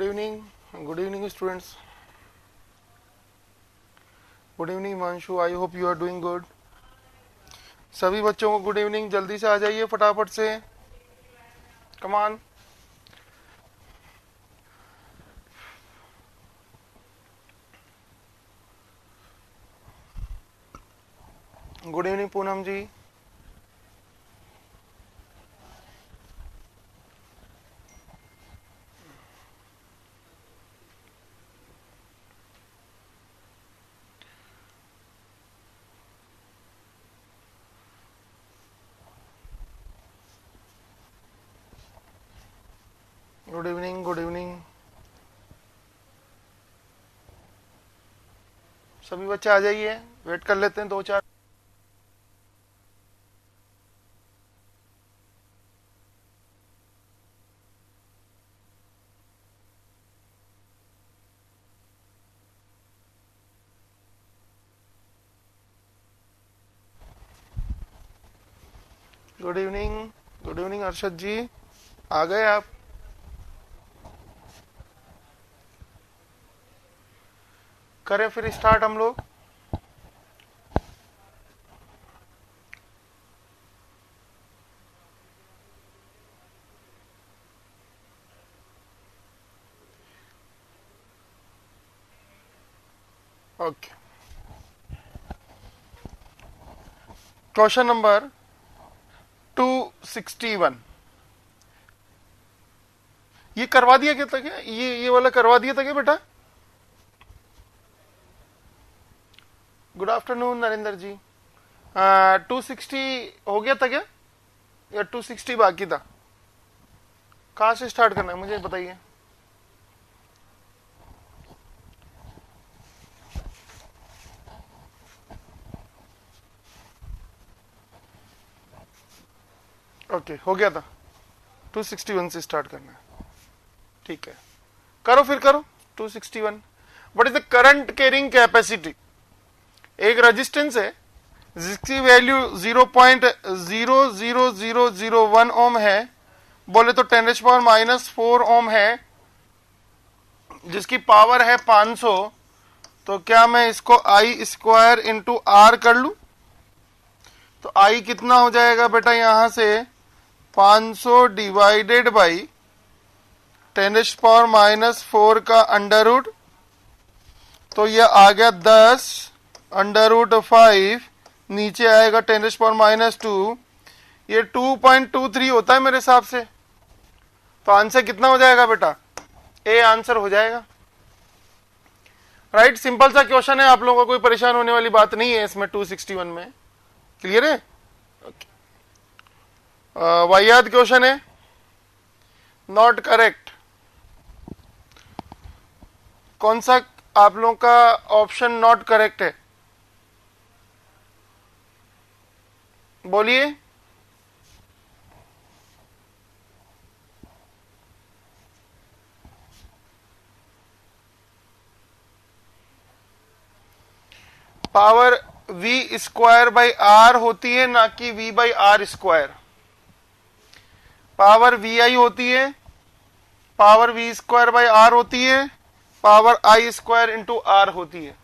Good evening students. Good evening Himanshu, I hope you are doing good. सभी बच्चों को good evening. जल्दी से आ जाइए फटाफट से. Come on. Good evening Poonam ji. Good evening. Good evening. सभी बच्चे आ जाइए. वेट कर लेते हैं 2-4. Good evening. Good evening Arshad ji. आ गए आप. करें फिर स्टार्ट हम लोग. ओके. Question number 261. ये करवा दिया क्या था? क्या ये वाला करवा दिया था क्या बेटा? गुड आफ्टरनून नरेंद्र जी. 260 हो गया था क्या या 260 बाकी था? कहाँ से स्टार्ट करना है मुझे बताइए. ओके हो गया था. 261 से स्टार्ट करना है. ठीक है, करो फिर करो. 261. What is the current carrying capacity? एक रेजिस्टेंस है जिसकी वैल्यू 0.00001 ओम है. बोले तो 10⁻⁻⁴ ओम है, जिसकी पावर है 500. तो क्या मैं इसको I स्क्वायर इंटू R कर लूं? तो I कितना हो जाएगा बेटा? यहां से 500 डिवाइडेड बाई 10⁻⁴ का अंडर रूट. तो यह आ गया 10 अंडर रूट 5. नीचे आएगा 10⁻⁻². ये 2.23 होता है मेरे हिसाब से. तो आंसर कितना हो जाएगा बेटा? ए आंसर हो जाएगा. राइट. सिंपल सा क्वेश्चन है, आप लोगों को कोई परेशान होने वाली बात नहीं है इसमें. 261 में क्लियर है. ओके. वाहियात क्वेश्चन है, नॉट करेक्ट. कौन सा आप लोगों का ऑप्शन नॉट करेक्ट है? बोलिए. Power V square by R होती है, ना कि V by R square. Power VI होती है, power V square by R होती है, power I square into R होती है.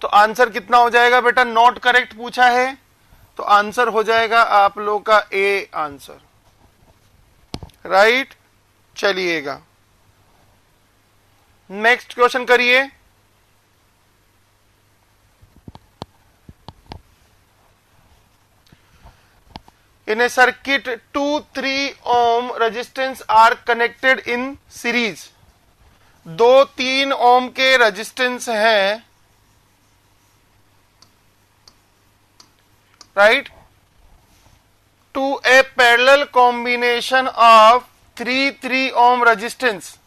तो आंसर कितना हो जाएगा बेटा? नॉट करेक्ट पूछा है, तो आंसर हो जाएगा आप लोग का ए आंसर. राइट. चलिएगा नेक्स्ट क्वेश्चन करिए. In a circuit 2-3 ohm resistance are connected in series. 2-3 ohm के रेजिस्टेंस हैं, right, to a parallel combination of 3 ohm resistance.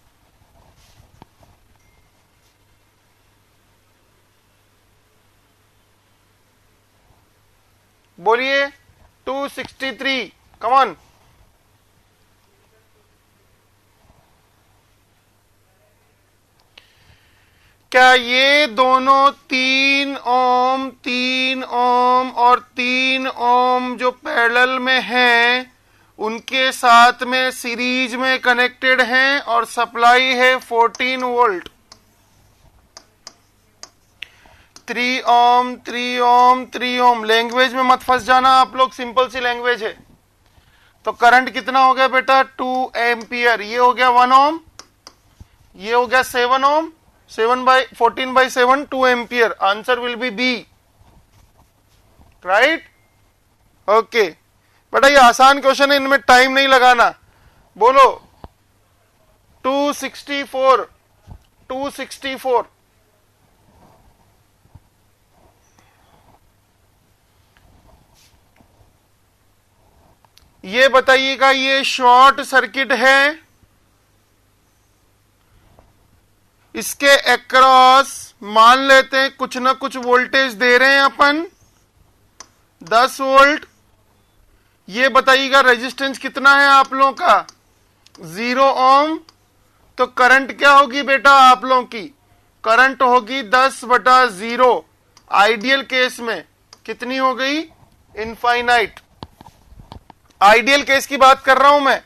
बोलिए. 263. Come on. क्या ये दोनों 3 ओम और 3 ओम जो पैरेलल में हैं उनके साथ में सीरीज में कनेक्टेड हैं और सप्लाई है 14 वोल्ट। 3 ओम 3 ओम 3 ओम। लैंग्वेज में मत फंस जाना आप लोग, सिंपल सी लैंग्वेज है। तो करंट कितना हो गया बेटा 2 एम्पियर। ये हो गया 1 ओम, ये हो गया 7 ohm. 14/7 2 ampere. Answer will be B, right. Okay बेटा ये आसान क्वेश्चन है, इनमें टाइम नहीं लगाना। बोलो 264। 264 ये बताइएगा, ये शॉर्ट सर्किट है, इसके अक्रॉस मान लेते हैं कुछ ना कुछ वोल्टेज दे रहे हैं अपन 10 वोल्ट। ये बताइएगा रेजिस्टेंस कितना है आप लोगों का 0 ओम। तो करंट क्या होगी बेटा आप लोगों की, करंट होगी 10/0। आइडियल केस में कितनी हो गई, इनफाइनाइट। आइडियल केस की बात कर रहा हूं मैं।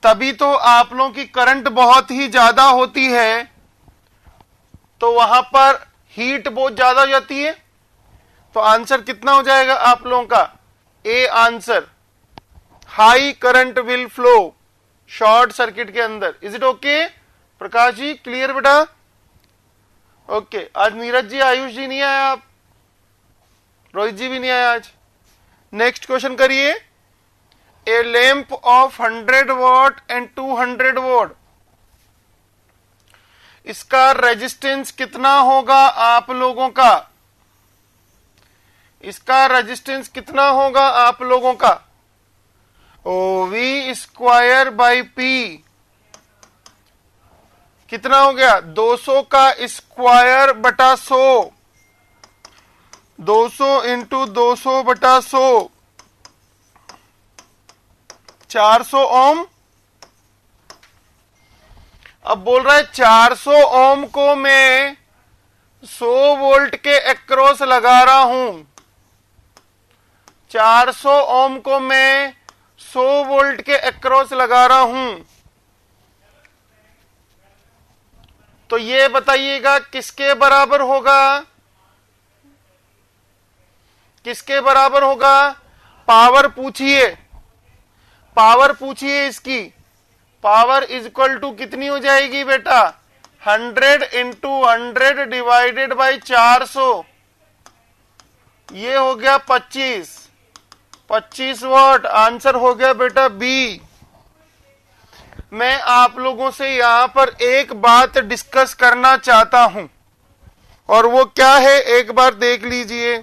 तभी तो आप लोगों की करंट बहुत ही ज्यादा होती है, तो वहां पर हीट बहुत ज्यादा हो जाती है। तो आंसर कितना हो जाएगा आप लोगों का, A answer. High current will flow short circuit के अंदर। Is it okay Prakash ji, clear बेटा? ओके आज नीरज जी आयुष जी नहीं आया, आप रोहित जी भी नहीं आया आज। नेक्स्ट क्वेश्चन करिए। A lamp of 100 watt and 200 watt, इसका रेजिस्टेंस कितना होगा आप लोगों का, इसका रेजिस्टेंस कितना होगा आप लोगों का? ओ वी स्क्वायर बाई पी कितना हो गया 200 का स्क्वायर बटा 100। 200 इंटू 200 बटा 100 400 ओम। अब बोल रहा है 400 ओम को मैं 100 वोल्ट के अक्रॉस लगा रहा हूं। 400 ओम को मैं 100 वोल्ट के अक्रॉस लगा रहा हूं। तो ये बताइएगा किसके बराबर होगा, किसके बराबर होगा? पावर पूछिए, पावर पूछिए इसकी। पावर इज इक्वल टू कितनी हो जाएगी बेटा 100 इंटू 100 डिवाइडेड बाई 400। ये हो गया 25 वॉट। आंसर हो गया बेटा बी। मैं आप लोगों से यहां पर एक बात डिस्कस करना चाहता हूं, और वो क्या है एक बार देख लीजिए।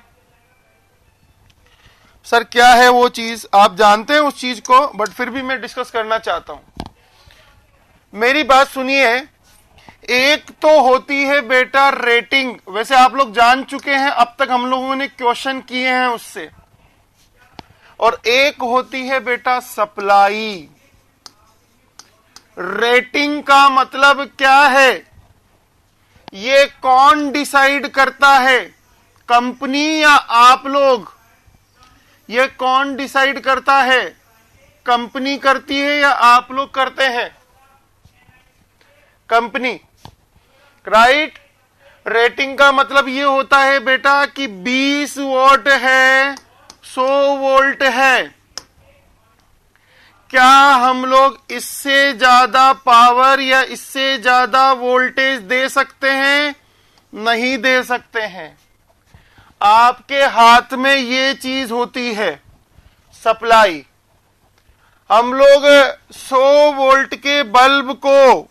सर क्या है वो चीज, आप जानते हैं उस चीज को, बट फिर भी मैं डिस्कस करना चाहता हूं। मेरी बात सुनिए। एक तो होती है बेटा रेटिंग, वैसे आप लोग जान चुके हैं, अब तक हम लोगों ने क्वेश्चन किए हैं उससे। और एक होती है बेटा सप्लाई। रेटिंग का मतलब क्या है, ये कौन डिसाइड करता है, कंपनी या आप लोग? ये कौन डिसाइड करता है, कंपनी करती है या आप लोग करते हैं? Company, right. रेटिंग का मतलब ये होता है बेटा कि 20 वोल्ट है, 100 वोल्ट है, क्या हम लोग इससे ज्यादा पावर या इससे ज्यादा वोल्टेज दे सकते हैं? नहीं दे सकते हैं। आपके हाथ में ये चीज होती है सप्लाई। हम लोग 100 वोल्ट के बल्ब को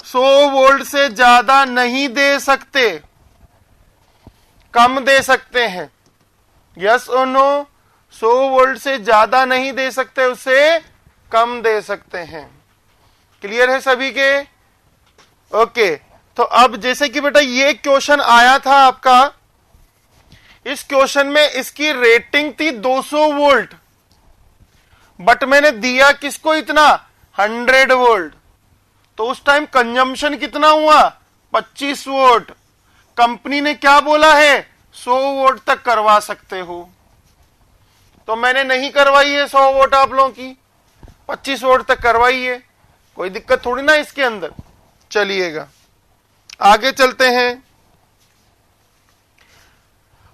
100 वोल्ट से ज्यादा नहीं दे सकते, कम दे सकते हैं। यस और नो? 100 वोल्ट से ज्यादा नहीं दे सकते, उससे कम दे सकते हैं। क्लियर है सभी के? ओके। तो अब जैसे कि बेटा ये क्वेश्चन आया था आपका, इस क्वेश्चन में इसकी रेटिंग थी 200 वोल्ट, बट मैंने दिया किसको इतना 100 वोल्ट। तो उस टाइम कंजम्पशन कितना हुआ 25 वोल्ट। कंपनी ने क्या बोला है 100 वोल्ट तक करवा सकते हो। तो मैंने नहीं करवाई है 100 वोट आप लोगों की, 25 वोट तक करवाई है, कोई दिक्कत थोड़ी ना इसके अंदर। चलिएगा आगे चलते हैं।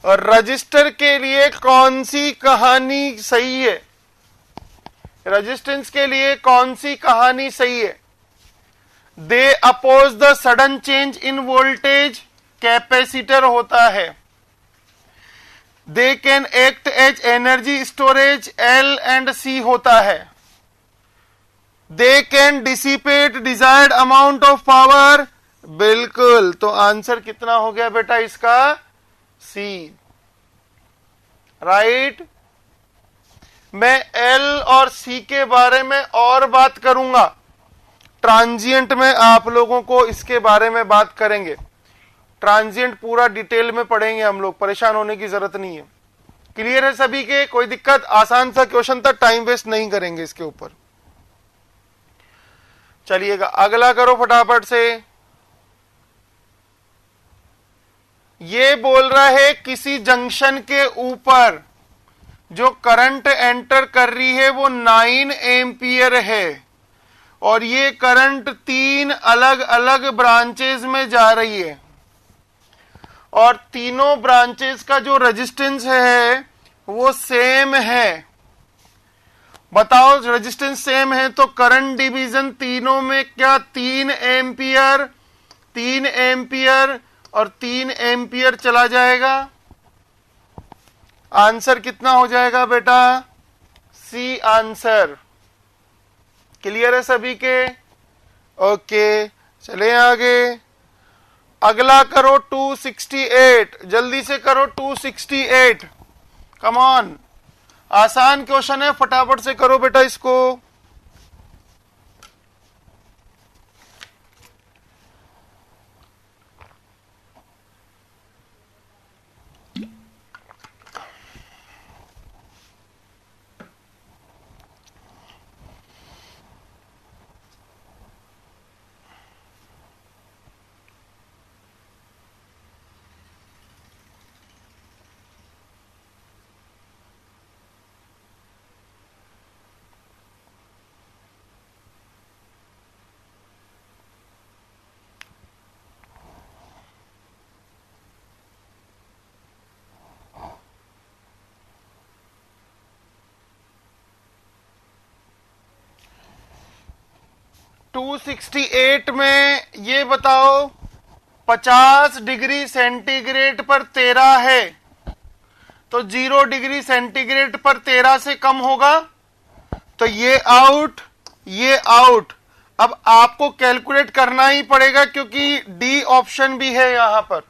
और रजिस्टर के लिए कौन सी कहानी सही है, रेजिस्टेंस के लिए कौन सी कहानी सही है? They oppose the sudden change in voltage, capacitor होता है। They can act as energy storage, L and C होता है। They can dissipate desired amount of power, बिल्कुल। तो आंसर कितना हो गया बेटा इसका? सी, राइट। मैं एल और सी के बारे में और बात करूंगा, ट्रांजिएंट में आप लोगों को इसके बारे में बात करेंगे। ट्रांजिएंट पूरा डिटेल में पढ़ेंगे हम लोग, परेशान होने की जरूरत नहीं है। क्लियर है सभी के? कोई दिक्कत? आसान सा क्वेश्चन था, टाइम वेस्ट नहीं करेंगे इसके ऊपर। चलिएगा अगला करो फटाफट से। ये बोल रहा है किसी जंक्शन के ऊपर जो करंट एंटर कर रही है वो 9 एम्पियर है और ये करंट 3 अलग अलग ब्रांचेस में जा रही है और तीनों ब्रांचेस का जो रेजिस्टेंस है वो सेम है। बताओ रेजिस्टेंस सेम है तो करंट डिवीजन तीनों में क्या? 3 एम्पियर, 3 एम्पियर और 3 एम्पियर चला जाएगा। आंसर कितना हो जाएगा बेटा? C answer. क्लियर है सभी के? ओके चले आगे। अगला करो 268, जल्दी से करो 268। कम ऑन, आसान क्वेश्चन है, फटाफट से करो बेटा इसको। टू 268 में ये बताओ 50 डिग्री सेंटीग्रेड पर 13 है तो 0 डिग्री सेंटीग्रेड पर 13 से कम होगा तो ये आउट, ये आउट। अब आपको कैलकुलेट करना ही पड़ेगा क्योंकि डी ऑप्शन भी है यहां पर।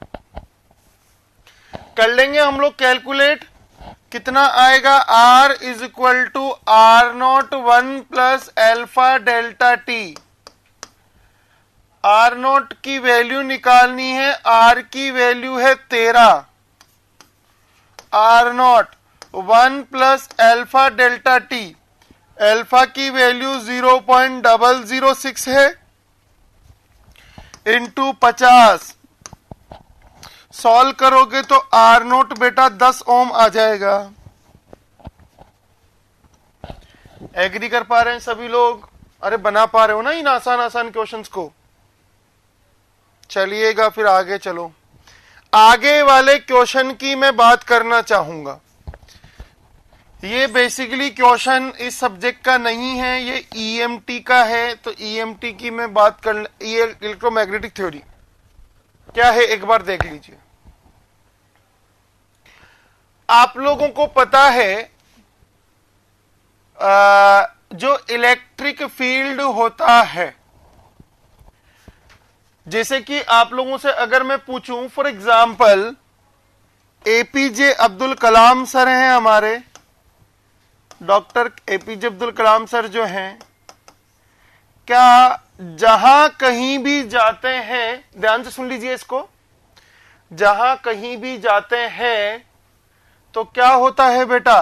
कर लेंगे हम लोग कैलकुलेट। कितना आएगा? R is equal to R0 1 plus alpha delta T. R0 की वैल्यू निकालनी है, R की वैल्यू है 13। R0 1 plus alpha delta T, alpha की वैल्यू 0.006 है इंटू 50। सॉल्व करोगे तो R0 बेटा 10 ओम आ जाएगा। एग्री कर पा रहे हैं सभी लोग? अरे बना पा रहे हो ना इन आसान आसान क्वेश्चंस को? चलिएगा फिर आगे चलो। आगे वाले क्वेश्चन की मैं बात करना चाहूंगा। ये बेसिकली क्वेश्चन इस सब्जेक्ट का नहीं है, ये ईएमटी का है। तो ईएमटी की मैं बात कर, ये इलेक्ट्रोमैग्नेटिक थ्योरी क्या है एक बार देख लीजिए। आप लोगों को पता है जो इलेक्ट्रिक फील्ड होता है, जैसे कि आप लोगों से अगर मैं पूछूं for example APJ Abdul Kalam sir हैं हमारे, doctor APJ Abdul Kalam sir जो हैं, क्या जहां कहीं भी जाते हैं, ध्यान से सुन लीजिए इसको, जहां कहीं भी जाते हैं तो क्या होता है बेटा?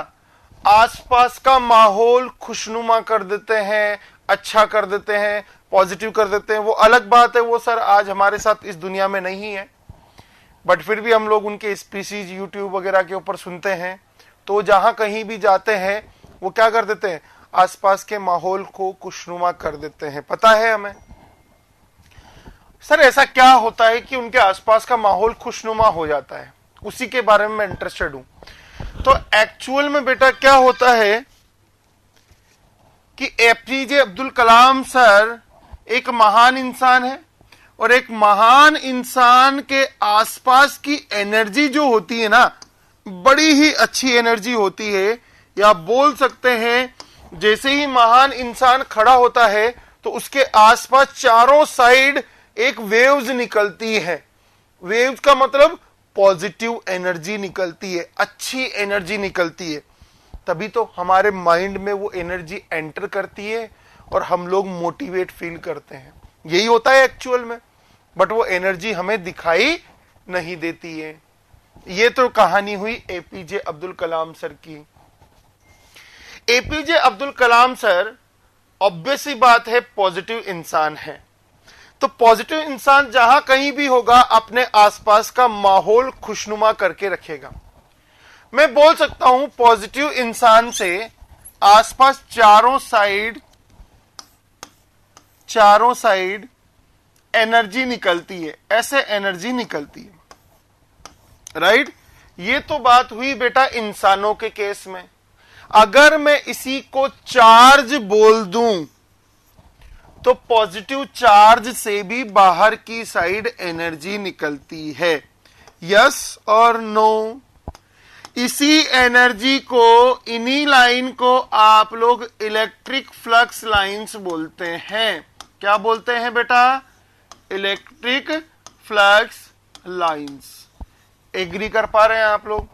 आसपास का माहौल खुशनुमा कर देते हैं, अच्छा कर देते हैं, पॉजिटिव कर देते हैं। वो अलग बात है, वो सर आज हमारे साथ इस दुनिया में नहीं है, बट फिर भी हम लोग उनके स्पीसीज यूट्यूब वगैरह के ऊपर सुनते हैं तो जहां कहीं भी जाते हैं वो क्या कर देते हैं, आसपास के माहौल को खुशनुमा कर देते हैं। पता है हमें सर ऐसा क्या होता है कि उनके आसपास का माहौल खुशनुमा हो जाता है, उसी के बारे में मैं इंटरेस्टेड हूं। तो एक्चुअल में बेटा क्या होता है कि एपीजे अब्दुल कलाम सर एक महान इंसान है, और एक महान इंसान के आसपास की एनर्जी जो होती है ना, बड़ी ही अच्छी एनर्जी होती है। या बोल सकते हैं जैसे ही महान इंसान खड़ा होता है तो उसके आसपास चारों साइड एक वेव्स निकलती है। वेव्स का मतलब पॉजिटिव एनर्जी निकलती है, अच्छी एनर्जी निकलती है। तभी तो हमारे माइंड में वो एनर्जी एंटर करती है और हम लोग मोटिवेट फील करते हैं। यही होता है एक्चुअल में, बट वो एनर्जी हमें दिखाई नहीं देती है। ये तो कहानी हुई एपीजे अब्दुल कलाम सर की। APJ Abdul Kalam sir obvious ही बात है पॉजिटिव इंसान है, तो पॉजिटिव इंसान जहां कहीं भी होगा अपने आसपास का माहौल खुशनुमा करके रखेगा। मैं बोल सकता हूं पॉजिटिव इंसान से आसपास चारों साइड एनर्जी निकलती है, ऐसे एनर्जी निकलती है, राइट। ये तो बात हुई बेटा इंसानों के केस में। अगर मैं इसी को चार्ज बोल दूं तो पॉजिटिव चार्ज से भी बाहर की साइड एनर्जी निकलती है, यस और नो। इसी एनर्जी को, इन्हीं लाइन को आप लोग इलेक्ट्रिक फ्लक्स लाइंस बोलते हैं। क्या बोलते हैं बेटा, इलेक्ट्रिक फ्लक्स लाइंस। एग्री कर पा रहे हैं आप लोग?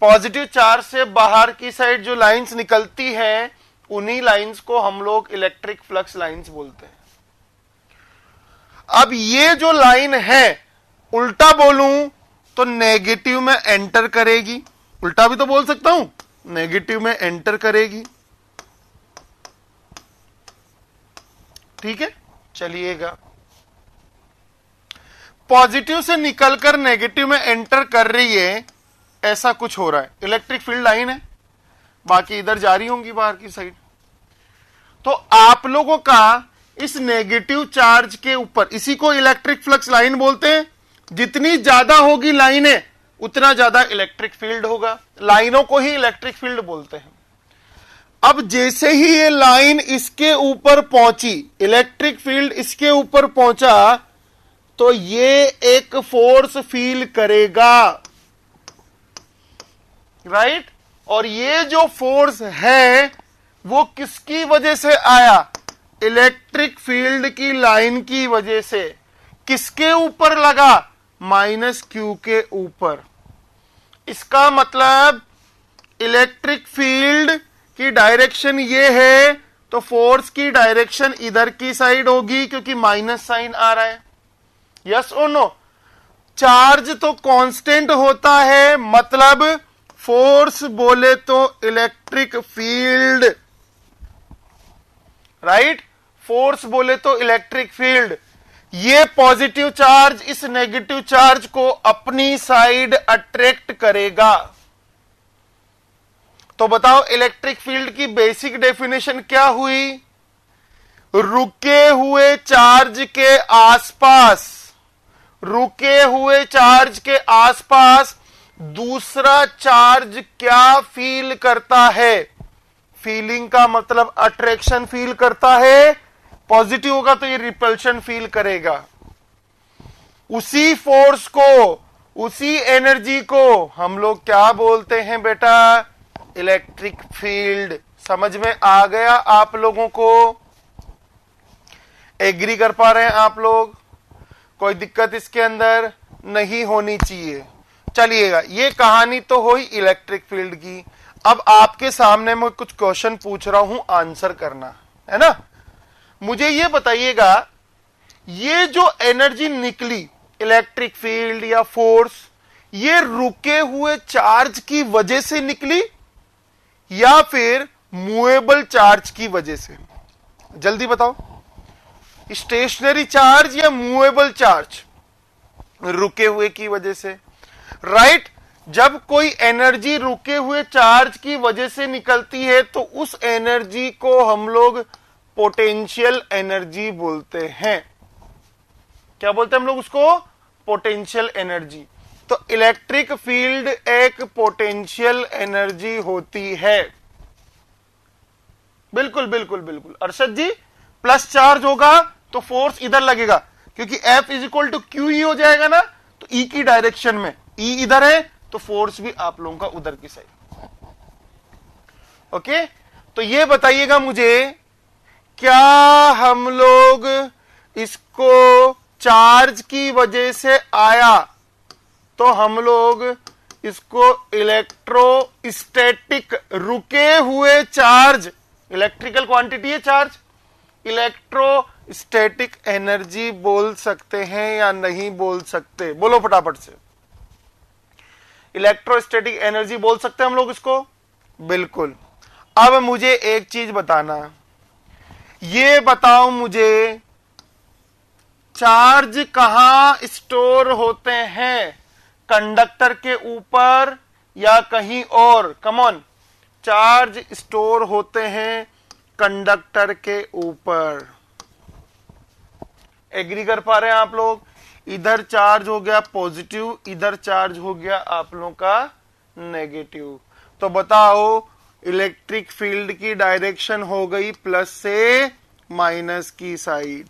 पॉजिटिव चार्ज से बाहर की साइड जो लाइंस निकलती है उन्हीं लाइंस को हम लोग इलेक्ट्रिक फ्लक्स लाइंस बोलते हैं। अब ये जो लाइन है उल्टा बोलूं तो नेगेटिव में एंटर करेगी, उल्टा भी तो बोल सकता हूं, नेगेटिव में एंटर करेगी। ठीक है, चलिएगा। पॉजिटिव से निकलकर नेगेटिव में एंटर कर रही है, ऐसा कुछ हो रहा है। इलेक्ट्रिक फील्ड लाइन है, बाकी इधर जा रही होंगी बाहर की साइड। तो आप लोगों का इस नेगेटिव चार्ज के ऊपर, इसी को इलेक्ट्रिक फ्लक्स लाइन बोलते हैं। जितनी ज्यादा होगी लाइनें उतना ज्यादा इलेक्ट्रिक फील्ड होगा, लाइनों को ही इलेक्ट्रिक फील्ड बोलते हैं। अब जैसे ही ये लाइन इसके ऊपर पहुंची, इलेक्ट्रिक फील्ड इसके ऊपर पहुंचा, तो ये एक फोर्स फील करेगा, राइट। और ये जो फोर्स है वो किसकी वजह से आया, इलेक्ट्रिक फील्ड की लाइन की वजह से। किसके ऊपर लगा, -q के ऊपर। इसका मतलब इलेक्ट्रिक फील्ड की डायरेक्शन ये है, तो फोर्स की डायरेक्शन इधर की साइड होगी क्योंकि माइनस साइन आ रहा है, यस और नो। चार्ज तो कांस्टेंट होता है, मतलब फोर्स बोले तो इलेक्ट्रिक फील्ड, राइट। फोर्स बोले तो इलेक्ट्रिक फील्ड। ये पॉजिटिव चार्ज इस नेगेटिव चार्ज को अपनी साइड अट्रैक्ट करेगा। तो बताओ इलेक्ट्रिक फील्ड की बेसिक डेफिनेशन क्या हुई, रुके हुए चार्ज के आसपास, रुके हुए चार्ज के आसपास दूसरा चार्ज क्या फील करता है। फीलिंग का मतलब अट्रैक्शन फील करता है, पॉजिटिव होगा तो ये रिपल्शन फील करेगा। उसी फोर्स को, उसी एनर्जी को हम लोग क्या बोलते हैं बेटा, इलेक्ट्रिक फील्ड। समझ में आ गया आप लोगों को? एग्री कर पा रहे हैं आप लोग? कोई दिक्कत इसके अंदर नहीं होनी चाहिए। चलिएगा, ये कहानी तो हुई इलेक्ट्रिक फील्ड की। अब आपके सामने मैं कुछ क्वेश्चन पूछ रहा हूं, आंसर करना है ना। मुझे ये बताइएगा, ये जो एनर्जी निकली इलेक्ट्रिक फील्ड या फोर्स, ये रुके हुए चार्ज की वजह से निकली या फिर मूवेबल चार्ज की वजह से? जल्दी बताओ, स्टेशनरी चार्ज या मूवेबल चार्ज? रुके हुए की वजह से, राइट। जब कोई एनर्जी रुके हुए चार्ज की वजह से निकलती है तो उस एनर्जी को हम लोग पोटेंशियल एनर्जी बोलते हैं। क्या बोलते हैं हम लोग उसको? Potential energy. तो इलेक्ट्रिक फील्ड एक पोटेंशियल एनर्जी होती है। बिल्कुल बिल्कुल बिल्कुल अरशद जी, प्लस चार्ज होगा तो फोर्स इधर लगेगा, क्योंकि F is equal to Q ही हो जाएगा ना, तो E की डायरेक्शन में, E इधर है तो फोर्स भी आप लोगों का उधर की साइड। ओके, तो ये बताइएगा मुझे, क्या हम लोग इसको चार्ज की वजह से आया तो हम लोग इसको इलेक्ट्रोस्टैटिक रुके हुए चार्ज, इलेक्ट्रिकल क्वांटिटी है चार्ज, इलेक्ट्रोस्टैटिक एनर्जी बोल सकते हैं या नहीं बोल सकते? बोलो फटाफट से। इलेक्ट्रोस्टैटिक एनर्जी बोल सकते हैं हम लोग इसको? बिल्कुल। अब मुझे एक चीज बताना, ये बताओ मुझे, चार्ज कहां स्टोर होते हैं? कंडक्टर के ऊपर या कहीं और? कम ऑन, चार्ज स्टोर होते हैं कंडक्टर के ऊपर। एग्री कर पा रहे हैं आप लोग? इधर चार्ज हो गया पॉजिटिव, इधर चार्ज हो गया आप लोगों का नेगेटिव। तो बताओ, इलेक्ट्रिक फील्ड की डायरेक्शन हो गई प्लस से माइनस की साइड।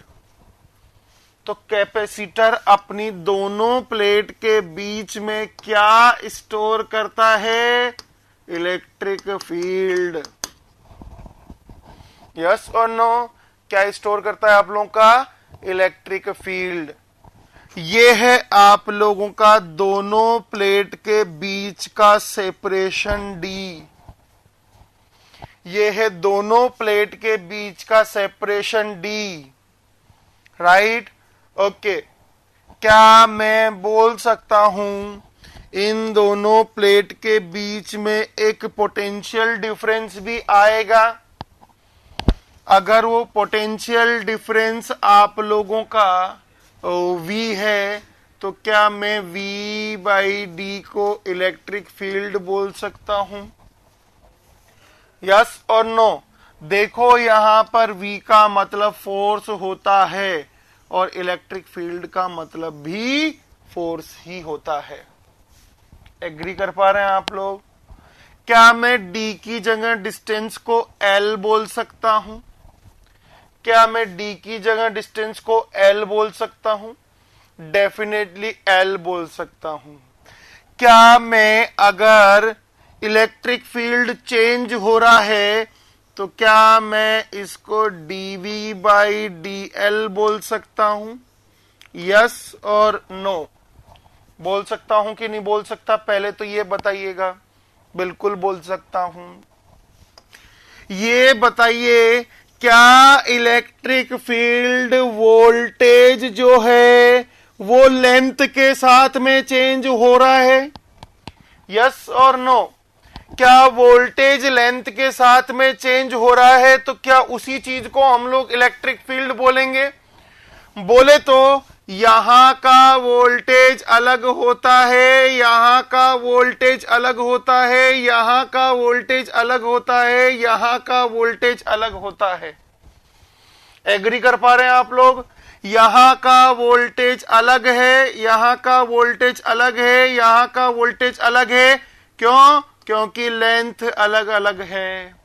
तो कैपेसिटर अपनी दोनों प्लेट के बीच में क्या स्टोर करता है? Electric field. यस और नो? क्या स्टोर करता है आप लोगों का? Electric field. ये है आप लोगों का दोनों प्लेट के बीच का सेपरेशन डी। ये है दोनों प्लेट के बीच का सेपरेशन डी, राइट? ओके, क्या मैं बोल सकता हूं इन दोनों प्लेट के बीच में एक पोटेंशियल डिफरेंस भी आएगा? अगर वो पोटेंशियल डिफरेंस आप लोगों का V है तो क्या मैं V बाई डी को इलेक्ट्रिक फील्ड बोल सकता हूं? यस और नो? देखो, यहां पर V का मतलब फोर्स होता है और इलेक्ट्रिक फील्ड का मतलब भी फोर्स ही होता है। एग्री कर पा रहे हैं आप लोग? क्या मैं D की जगह डिस्टेंस को L बोल सकता हूं? क्या मैं D की जगह डिस्टेंस को L बोल सकता हूं? डेफिनेटली L बोल सकता हूं। क्या मैं, अगर इलेक्ट्रिक फील्ड चेंज हो रहा है तो क्या मैं इसको dV बाई dL बोल सकता हूं? यस और नो? बोल सकता हूं कि नहीं बोल सकता? पहले तो ये बताइएगा। बिल्कुल बोल सकता हूं। ये बताइए, क्या इलेक्ट्रिक फील्ड वोल्टेज जो है वो लेंथ के साथ में चेंज हो रहा है? यस और नो? क्या वोल्टेज लेंथ के साथ में चेंज हो रहा है तो क्या उसी चीज को हम लोग इलेक्ट्रिक फील्ड बोलेंगे? बोले तो यहां का वोल्टेज अलग होता है, यहां का वोल्टेज अलग होता है, यहां का वोल्टेज अलग होता है, यहां का वोल्टेज अलग होता है। एग्री कर पा रहे हैं आप लोग? यहां का वोल्टेज अलग है, यहां का वोल्टेज अलग है, यहां का वोल्टेज अलग है। क्यों? क्योंकि लेंथ अलग अलग है।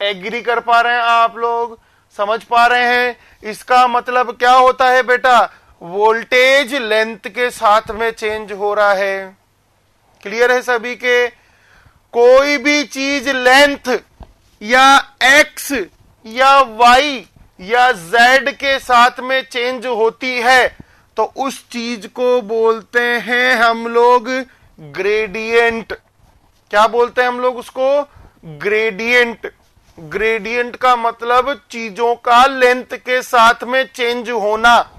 एग्री कर पा रहे हैं आप लोग? समझ पा रहे हैं? इसका मतलब क्या होता है बेटा? वोल्टेज लेंथ के साथ में चेंज हो रहा है। क्लियर है सभी के? कोई भी चीज लेंथ या एक्स या वाई या जेड के साथ में चेंज होती है तो उस चीज को बोलते हैं हम लोग ग्रेडियंट। क्या बोलते हैं हम लोग उसको? ग्रेडियंट। ग्रेडियंट का मतलब चीजों का लेंथ के साथ में चेंज होना।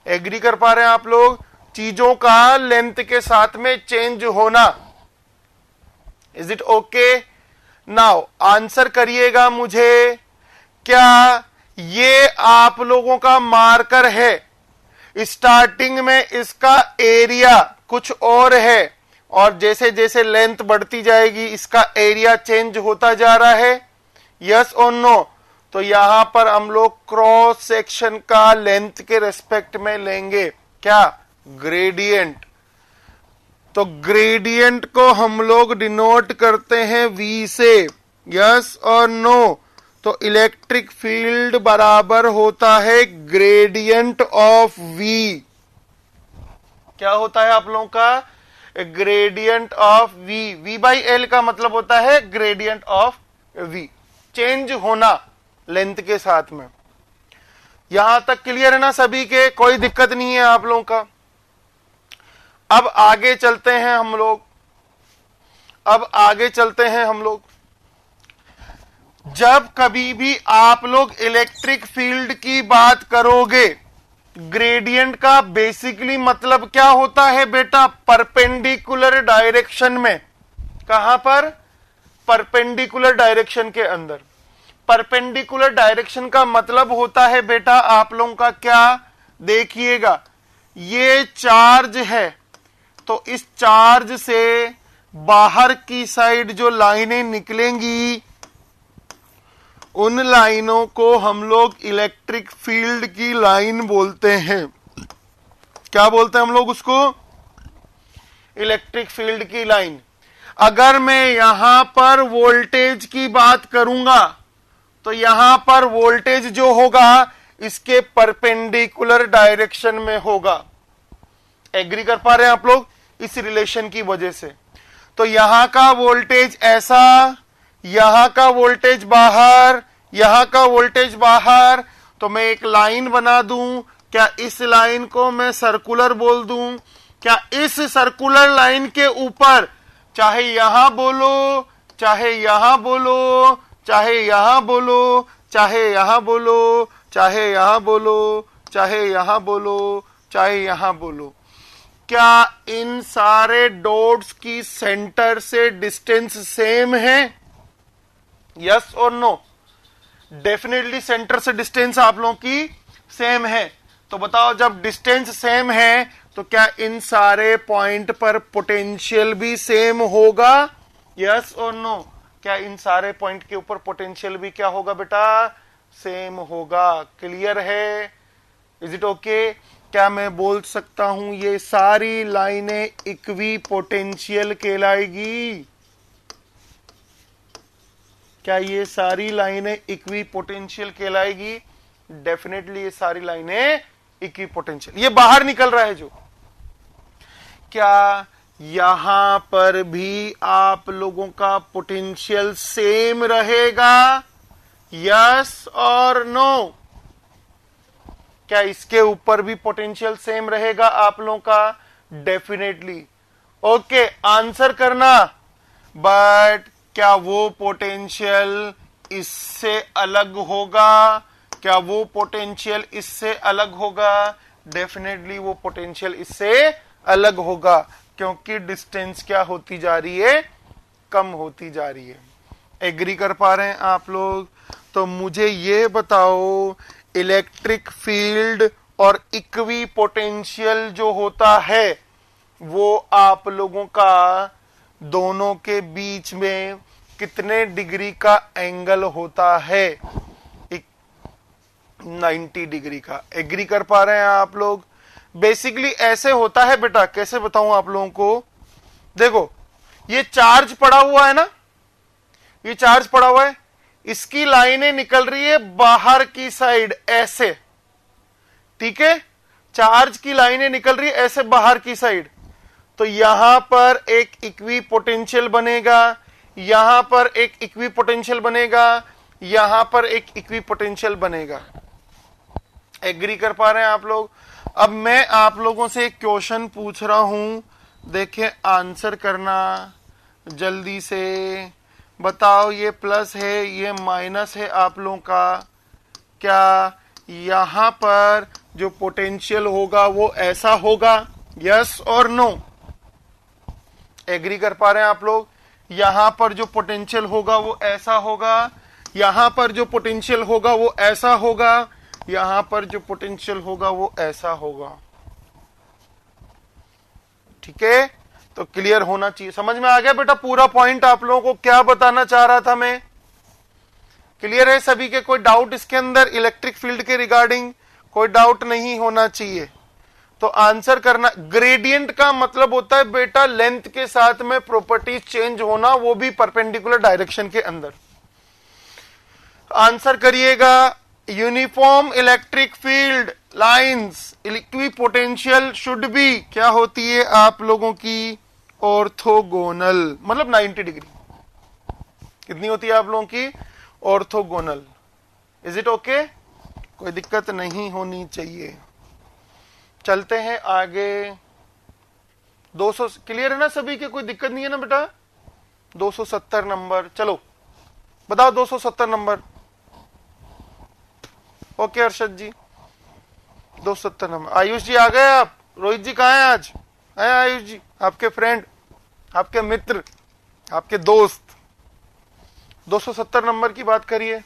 एग्री कर पा रहे हैं आप लोग? चीजों का लेंथ के साथ में चेंज होना। Is it okay? Now answer करिएगा मुझे, क्या ये आप लोगों का मार्कर है? स्टार्टिंग में इसका एरिया कुछ और है और जैसे जैसे लेंथ बढ़ती जाएगी इसका एरिया चेंज होता जा रहा है, यस और नो। तो यहां पर हम लोग क्रॉस सेक्शन का लेंथ के रेस्पेक्ट में लेंगे क्या, ग्रेडियंट। तो ग्रेडियंट को हम लोग डिनोट करते हैं V से, यस और नो। तो इलेक्ट्रिक फील्ड बराबर होता है ग्रेडियंट ऑफ V। क्या होता है आप लोगों का, gradient of V। V by L का मतलब होता है ग्रेडियंट ऑफ V, चेंज होना लेंथ के साथ में। यहां तक क्लियर है ना सभी के, कोई दिक्कत नहीं है आप लोगों का। अब आगे चलते हैं हम लोग, जब कभी भी आप लोग इलेक्ट्रिक फील्ड की बात करोगे, ग्रेडियंट का बेसिकली मतलब क्या होता है बेटा, परपेंडिकुलर डायरेक्शन में। कहां पर, परपेंडिकुलर डायरेक्शन के अंदर। परपेंडिकुलर डायरेक्शन का मतलब होता है बेटा आप लोगों का क्या, देखिएगा ये चार्ज है, तो इस चार्ज से बाहर की साइड जो लाइनें निकलेंगी उन लाइनों को हम लोग इलेक्ट्रिक फील्ड की लाइन बोलते हैं। क्या बोलते हैं हम लोग उसको, इलेक्ट्रिक फील्ड की लाइन। अगर मैं यहां पर वोल्टेज की बात करूंगा तो यहां पर वोल्टेज जो होगा इसके परपेंडिकुलर डायरेक्शन में होगा। एग्री कर पा रहे हैं आप लोग इस रिलेशन की वजह से। तो यहां का वोल्टेज ऐसा, यहां का वोल्टेज बाहर, यहां का वोल्टेज बाहर, तो मैं एक लाइन बना दूं। क्या इस लाइन को मैं सर्कुलर बोल दूं? क्या इस सर्कुलर लाइन के ऊपर, चाहे यहां बोलो, चाहे यहां बोलो, चाहे यहां बोलो, चाहे यहां बोलो, चाहे यहां बोलो, चाहे यहां बोलो, चाहे यहां बोलो, क्या इन सारे डॉट्स की सेंटर से डिस्टेंस सेम है? यस और नो? डेफिनेटली सेंटर से डिस्टेंस आप लोगों की सेम है। तो बताओ जब डिस्टेंस सेम है तो क्या इन सारे पॉइंट पर पोटेंशियल भी सेम होगा? यस और नो? क्या इन सारे पॉइंट के ऊपर पोटेंशियल भी क्या होगा बेटा? सेम होगा। क्लियर है? Is it okay? क्या मैं बोल सकता हूं ये सारी लाइनें इक्वी पोटेंशियल कहलाएगी? क्या ये सारी लाइनें इक्वी पोटेंशियल कहलाएगी? डेफिनेटली ये सारी लाइनें इक्वी पोटेंशियल। ये बाहर निकल रहा है जो, क्या यहां पर भी आप लोगों का पोटेंशियल सेम रहेगा? यस और नो? क्या इसके ऊपर भी पोटेंशियल सेम रहेगा आप लोगों का? डेफिनेटली। ओके, आंसर करना। बट क्या वो पोटेंशियल इससे अलग होगा? क्या वो पोटेंशियल इससे अलग होगा? डेफिनेटली वो पोटेंशियल इससे अलग होगा, क्योंकि डिस्टेंस क्या होती जा रही है? कम होती जा रही है। एग्री कर पा रहे हैं आप लोग? तो मुझे ये बताओ, इलेक्ट्रिक फील्ड और इक्वी पोटेंशियल जो होता है वो आप लोगों का दोनों के बीच में कितने डिग्री का एंगल होता है? 90 डिग्री का। एग्री कर पा रहे हैं आप लोग? बेसिकली ऐसे होता है बेटा, कैसे बताऊं आप लोगों को? देखो ये चार्ज पड़ा हुआ है ना, ये चार्ज पड़ा हुआ है, इसकी लाइनें निकल रही है बाहर की साइड ऐसे, ठीक है? चार्ज की लाइनें निकल रही है ऐसे बाहर की साइड। तो यहां पर एक इक्वी पोटेंशियल बनेगा, यहां पर एक इक्वी पोटेंशियल बनेगा, यहां पर एक इक्वी पोटेंशियल बनेगा। एग्री कर पा रहे हैं आप लोग? अब मैं आप लोगों से एक क्वेश्चन पूछ रहा हूं, देखें आंसर करना जल्दी से। बताओ ये प्लस है, ये माइनस है आप लोगों का। क्या यहां पर जो पोटेंशियल होगा वो ऐसा होगा? यस और नो? एग्री कर पा रहे हैं आप लोग? यहां पर जो पोटेंशियल होगा वो ऐसा होगा, यहां पर जो पोटेंशियल होगा वो ऐसा होगा, यहां पर जो पोटेंशियल होगा वो ऐसा होगा। ठीक है? तो क्लियर होना चाहिए। समझ में आ गया बेटा पूरा पॉइंट आप लोगों को क्या बताना चाह रहा था मैं? क्लियर है सभी के? कोई डाउट इसके अंदर इलेक्ट्रिक फील्ड के रिगार्डिंग? कोई डाउट नहीं होना चाहिए। तो आंसर करना, ग्रेडियंट का मतलब होता है बेटा लेंथ के साथ में प्रॉपर्टीज चेंज होना, वो भी परपेंडिकुलर डायरेक्शन के अंदर। आंसर करिएगा, uniform electric field lines equipotential should be क्या होती है आप लोगों की? ऑर्थोगोनल, मतलब 90 डिग्री। कितनी होती है आप लोगों की? ऑर्थोगोनल। Is it okay? कोई दिक्कत नहीं होनी चाहिए। चलते हैं आगे। 200 क्लियर है ना सभी के? कोई दिक्कत नहीं है ना बेटा? 270 नंबर, चलो बताओ 270 नंबर। ओके अर्शद जी, 270 नंबर। आयुष जी आ गए आप? रोहित जी कहाँ हैं आज? हैं आयुष जी? आपके फ्रेंड, आपके मित्र, आपके दोस्त। 270 नंबर की बात करिए।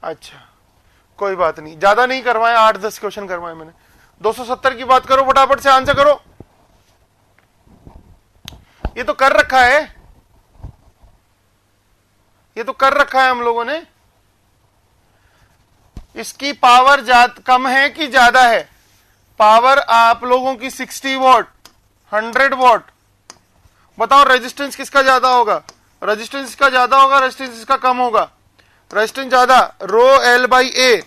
अच्छा कोई बात नहीं, ज्यादा नहीं करवाए, 8-10 क्वेश्चन करवाए मैंने। 270 की बात करो, फटाफट से आंसर करो। ये तो कर रखा है, ये तो कर रखा है हम लोगों ने। इसकी पावर कम है कि ज्यादा है? पावर आप लोगों की 60 वॉट, 100 वॉट। बताओ रेजिस्टेंस किसका ज्यादा होगा? रेजिस्टेंस इसका ज्यादा होगा, रेजिस्टेंस इसका कम होगा। रेजिस्टेंस ज्यादा, rho L by A,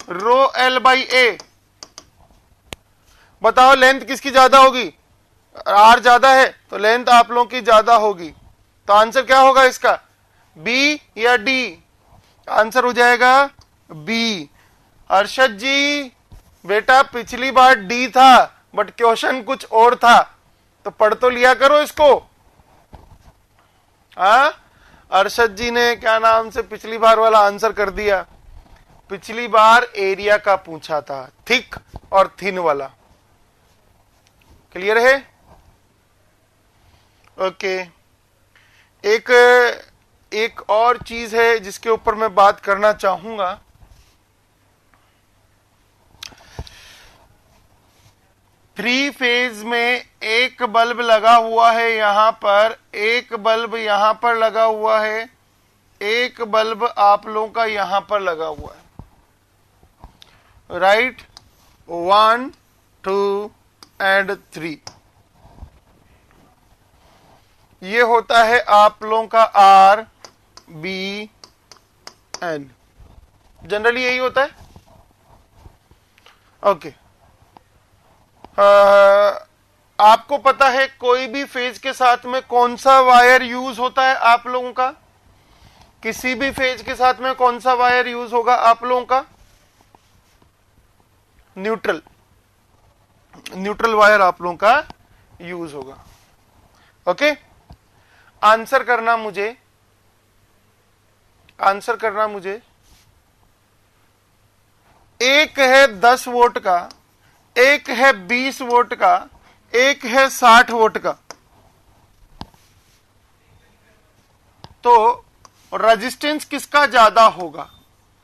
rho L by A. बताओ लेंथ किसकी ज्यादा होगी? आर ज्यादा है तो लेंथ आप लोगों की ज्यादा होगी। तो आंसर क्या होगा इसका? बी या डी? आंसर हो जाएगा बी। अर्शद जी बेटा पिछली बार डी था बट क्वेश्चन कुछ और था, तो पढ़ तो लिया करो इसको। हाँ अरशद जी ने क्या नाम से पिछली बार वाला आंसर कर दिया। पिछली बार एरिया का पूछा था, थिक और थिन वाला। क्लियर है? ओके। एक और चीज है जिसके ऊपर मैं बात करना चाहूंगा। थ्री फेज में एक बल्ब लगा हुआ है यहां पर, एक बल्ब यहां पर लगा हुआ है, एक बल्ब आप लोगों का यहां पर लगा हुआ है। Right, 1 2 and 3। ये होता है आप लोगों का आर बी एन। जनरली यही होता है। ओके। आपको पता है कोई भी फेज के साथ में कौन सा वायर यूज होता है आप लोगों का? किसी भी फेज के साथ में कौन सा वायर यूज होगा आप लोगों का? न्यूट्रल। न्यूट्रल वायर आप लोगों का यूज होगा। ओके। आंसर करना मुझे, आंसर करना मुझे। एक है 10 वोल्ट का, एक है 20 वोल्ट का, एक है 60 वोल्ट का। तो रेजिस्टेंस किसका ज्यादा होगा?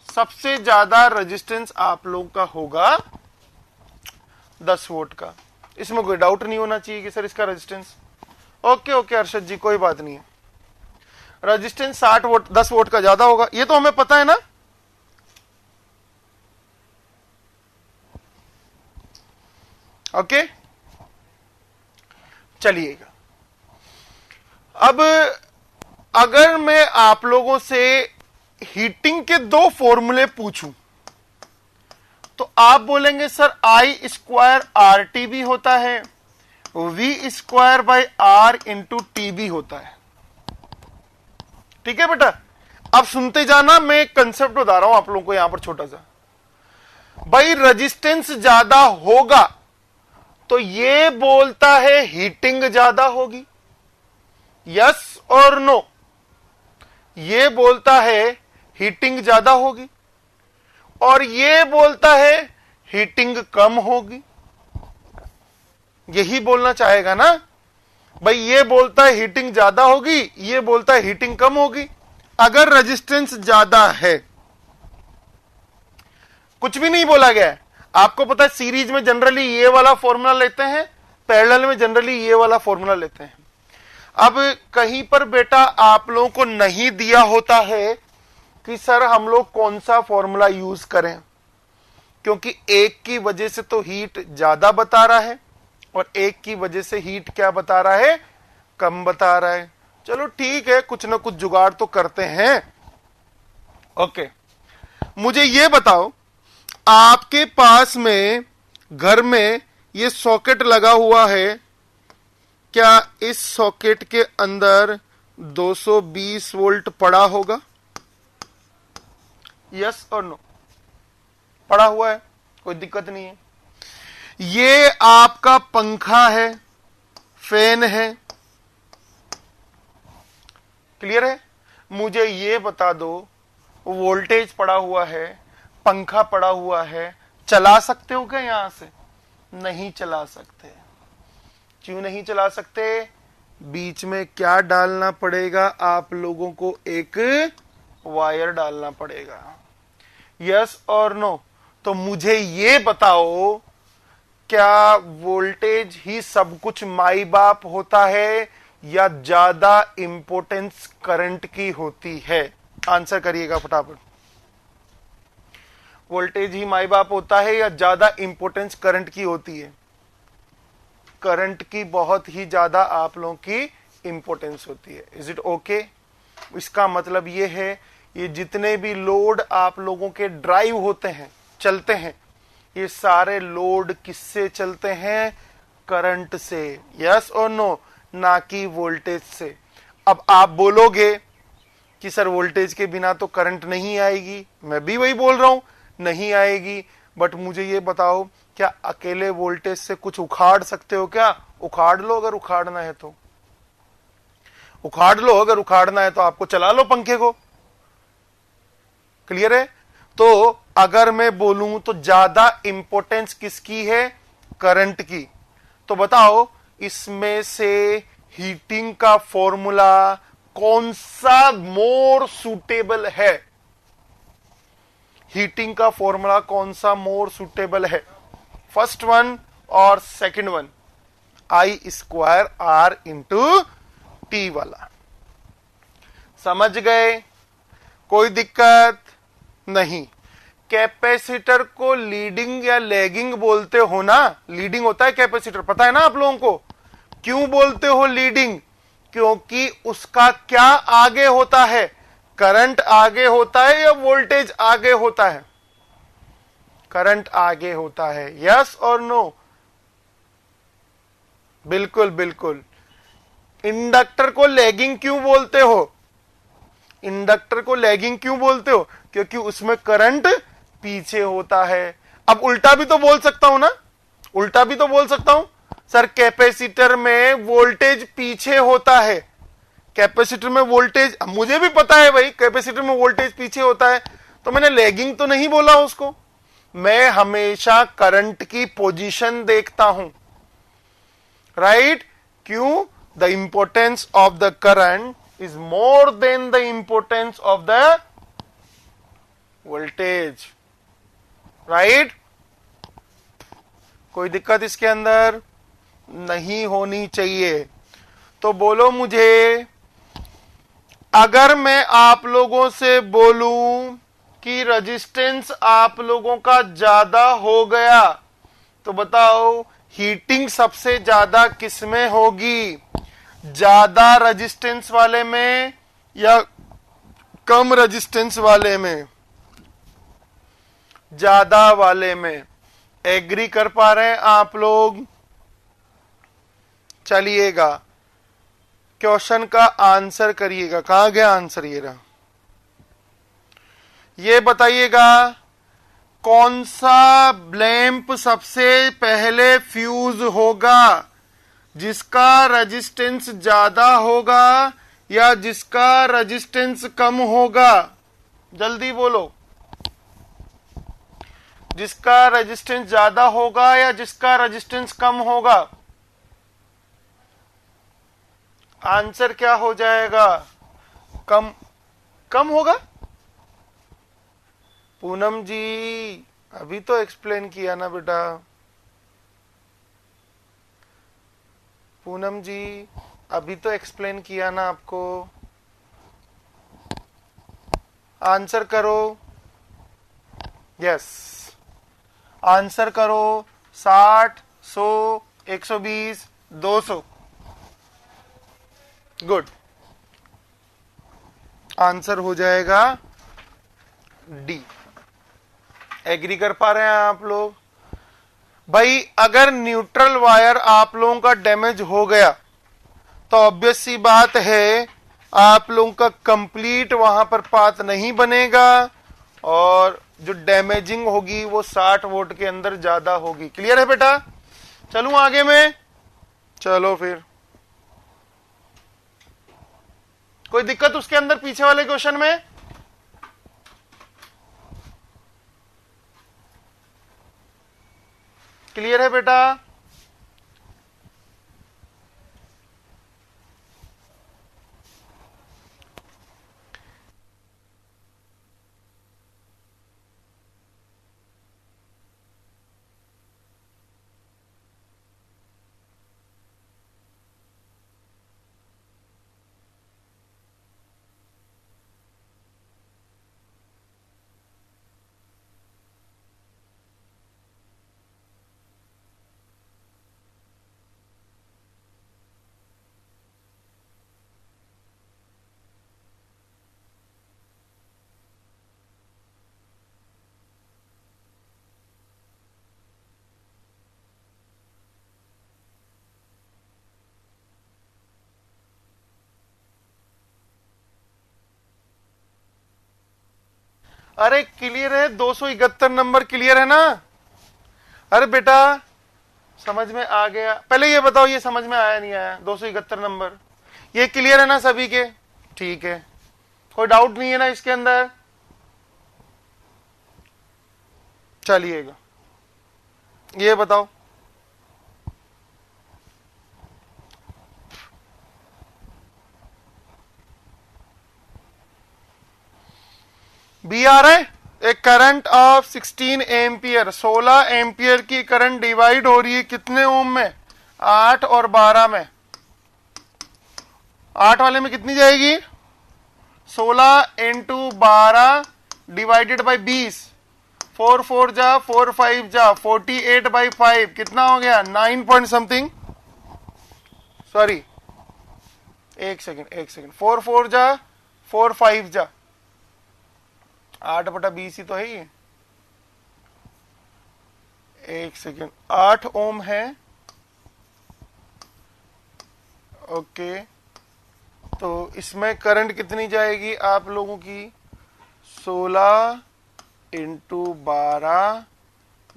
सबसे ज्यादा रेजिस्टेंस आप लोग का होगा 10 वोल्ट का। इसमें कोई डाउट नहीं होना चाहिए कि सर इसका रेजिस्टेंस। ओके ओके अर्शद जी कोई बात नहीं है। रेजिस्टेंस 60 वोल्ट 10 वोल्ट का ज्यादा होगा, ये तो हमें पता है ना। ओके चलिएगा। अब अगर मैं आप लोगों से हीटिंग के 2 फॉर्मूले पूछूं तो आप बोलेंगे sir I square R T भी होता है, V square by R into T भी होता है। ठीक है बेटा, अब सुनते जाना, मैं एक कंसेप्ट बता रहा हूं आप लोगों को यहां पर छोटा सा। भाई रेजिस्टेंस ज्यादा होगा तो ये बोलता है हीटिंग ज्यादा होगी, यस और नो? ये बोलता है हीटिंग ज्यादा होगी और ये बोलता है हीटिंग कम होगी। यही बोलना चाहेगा ना भाई? ये बोलता है हीटिंग ज्यादा होगी, ये बोलता है हीटिंग कम होगी। अगर रेजिस्टेंस ज्यादा है, कुछ भी नहीं बोला गया है, आपको पता है सीरीज में जनरली ये वाला फॉर्मूला लेते हैं, पैरेलल में जनरली ये वाला फॉर्मूला लेते हैं। अब कहीं पर बेटा आप लोगों को नहीं दिया होता है कि सर हम लोग कौन सा फॉर्मूला यूज करें, क्योंकि एक की वजह से तो हीट ज्यादा बता रहा है और एक की वजह से हीट क्या बता रहा है, कम बता रहा है। चलो ठीक है, कुछ ना कुछ जुगाड़ तो करते हैं। ओके, मुझे ये बताओ, आपके पास में घर में ये सॉकेट लगा हुआ है, क्या इस सॉकेट के अंदर 220 वोल्ट पड़ा होगा? यस और नो? पड़ा हुआ है, कोई दिक्कत नहीं है। ये आपका पंखा है, फैन है, क्लियर है? मुझे ये बता दो, वोल्टेज पड़ा हुआ है, पंखा पड़ा हुआ है, चला सकते हो क्या यहां से? नहीं चला सकते। क्यों नहीं चला सकते? बीच में क्या डालना पड़ेगा आप लोगों को? एक वायर डालना पड़ेगा। यस और नो? तो मुझे ये बताओ, क्या वोल्टेज ही सब कुछ माई बाप होता है या ज्यादा इंपोर्टेंस करंट की होती है? आंसर करिएगा फटाफट। वोल्टेज ही माई बाप होता है या ज्यादा इंपोर्टेंस करंट की होती है? करंट की बहुत ही ज्यादा आप लोगों की इंपोर्टेंस होती है। Is it okay? इसका मतलब ये है, ये जितने भी लोड आप लोगों के ड्राइव होते हैं, चलते हैं, ये सारे लोड किससे चलते हैं? करंट से। यस और नो? ना कि वोल्टेज से। अब आप बोलोगे कि सर वोल्टेज के बिना तो करंट नहीं आएगी। मैं भी वही बोल रहा हूं, नहीं आएगी। बट मुझे ये बताओ, क्या अकेले वोल्टेज से कुछ उखाड़ सकते हो क्या? उखाड़ लो अगर उखाड़ना है तो। उखाड़ लो अगर उखाड़ना है तो आपको चला लो पंखे को। क्लियर है? तो अगर मैं बोलूं तो ज्यादा इंपोर्टेंस किसकी है? करंट की। तो बताओ, इसमें से हीटिंग का फॉर्मूला कौन सा मोर सूटेबल है? हीटिंग का फॉर्मूला कौन सा मोर सूटेबल है? फर्स्ट वन और second one? I square R into T वाला। समझ गए? कोई दिक्कत नहीं। कैपेसिटर को लीडिंग या लैगिंग बोलते हो ना? लीडिंग होता है कैपेसिटर, पता है ना आप लोगों को? क्यों बोलते हो लीडिंग? क्योंकि उसका क्या आगे होता है? करंट आगे होता है या वोल्टेज आगे होता है? करंट आगे होता है। यस और नो? बिल्कुल बिल्कुल। इंडक्टर को लैगिंग क्यों बोलते हो? इंडक्टर को लैगिंग क्यों बोलते हो? क्योंकि उसमें करंट पीछे होता है। अब उल्टा भी तो बोल सकता हूं ना? उल्टा भी तो बोल सकता हूं, सर कैपेसिटर में वोल्टेज पीछे होता है। कैपेसिटर में वोल्टेज, मुझे भी पता है भाई कैपेसिटर में वोल्टेज पीछे होता है, तो मैंने लैगिंग तो नहीं बोला उसको। मैं हमेशा करंट की पोजीशन देखता हूं, राइट? क्यों? The importance of the current is more than the importance of the voltage, right? कोई दिक्कत इसके अंदर नहीं होनी चाहिए। तो बोलो मुझे, अगर मैं आप लोगों से बोलूं कि रेजिस्टेंस आप लोगों का ज्यादा हो गया, तो बताओ हीटिंग सबसे ज्यादा किसमें होगी? ज्यादा रेजिस्टेंस वाले में या कम रेजिस्टेंस वाले में? ज्यादा वाले में। एग्री कर पा रहे हैं आप लोग? चलिएगा, क्वेश्चन का आंसर करिएगा। कहां गया आंसर? ये रहा। ये बताइएगा, कौन सा लैंप सबसे पहले फ्यूज होगा? जिसका रेजिस्टेंस ज्यादा होगा या जिसका रेजिस्टेंस कम होगा? जल्दी बोलो। जिसका रेजिस्टेंस ज्यादा होगा या जिसका रेजिस्टेंस कम होगा? आंसर क्या हो जाएगा? कम। कम होगा। पूनम जी अभी तो एक्सप्लेन किया ना बेटा। पूनम जी अभी तो एक्सप्लेन किया ना आपको। आंसर करो। यस, आंसर करो। 60, 100, 120, 200। गुड, आंसर हो जाएगा डी। एग्री कर पा रहे हैं आप लोग? भाई अगर न्यूट्रल वायर आप लोगों का डैमेज हो गया तो ऑब्वियस सी बात है आप लोगों का कंप्लीट वहां पर पाथ नहीं बनेगा और जो डैमेजिंग होगी वो 60 वोल्ट के अंदर ज्यादा होगी। क्लियर है बेटा? चलूं आगे में? चलो फिर, कोई दिक्कत उसके अंदर पीछे वाले क्वेश्चन में? क्लियर है बेटा? अरे क्लियर है, 271 नंबर क्लियर है ना? अरे बेटा समझ में आ गया? पहले ये बताओ ये समझ में आया नहीं आया? 271 नंबर ये क्लियर है ना सभी के? ठीक है, कोई डाउट नहीं है ना इसके अंदर? चलिएगा ये बताओ, बी आ रहा है। एक करंट ऑफ 16 एम्पियर, 16 एम्पियर की करंट डिवाइड हो रही है कितने ओम में? 8 और 12 में। 8 वाले में कितनी जाएगी? 16 इंटू 12 डिवाइडेड बाई 20। 4 4 जा 4 5 जा 48/5 कितना हो गया? 9 पॉइंट समथिंग। सॉरी एक सेकेंड 4 4 जा 4 5 जा 8/20 ही तो है ये। एक सेकेंड, 8 ओम है। ओके, तो इसमें करंट कितनी जाएगी आप लोगों की? 16 इंटू 12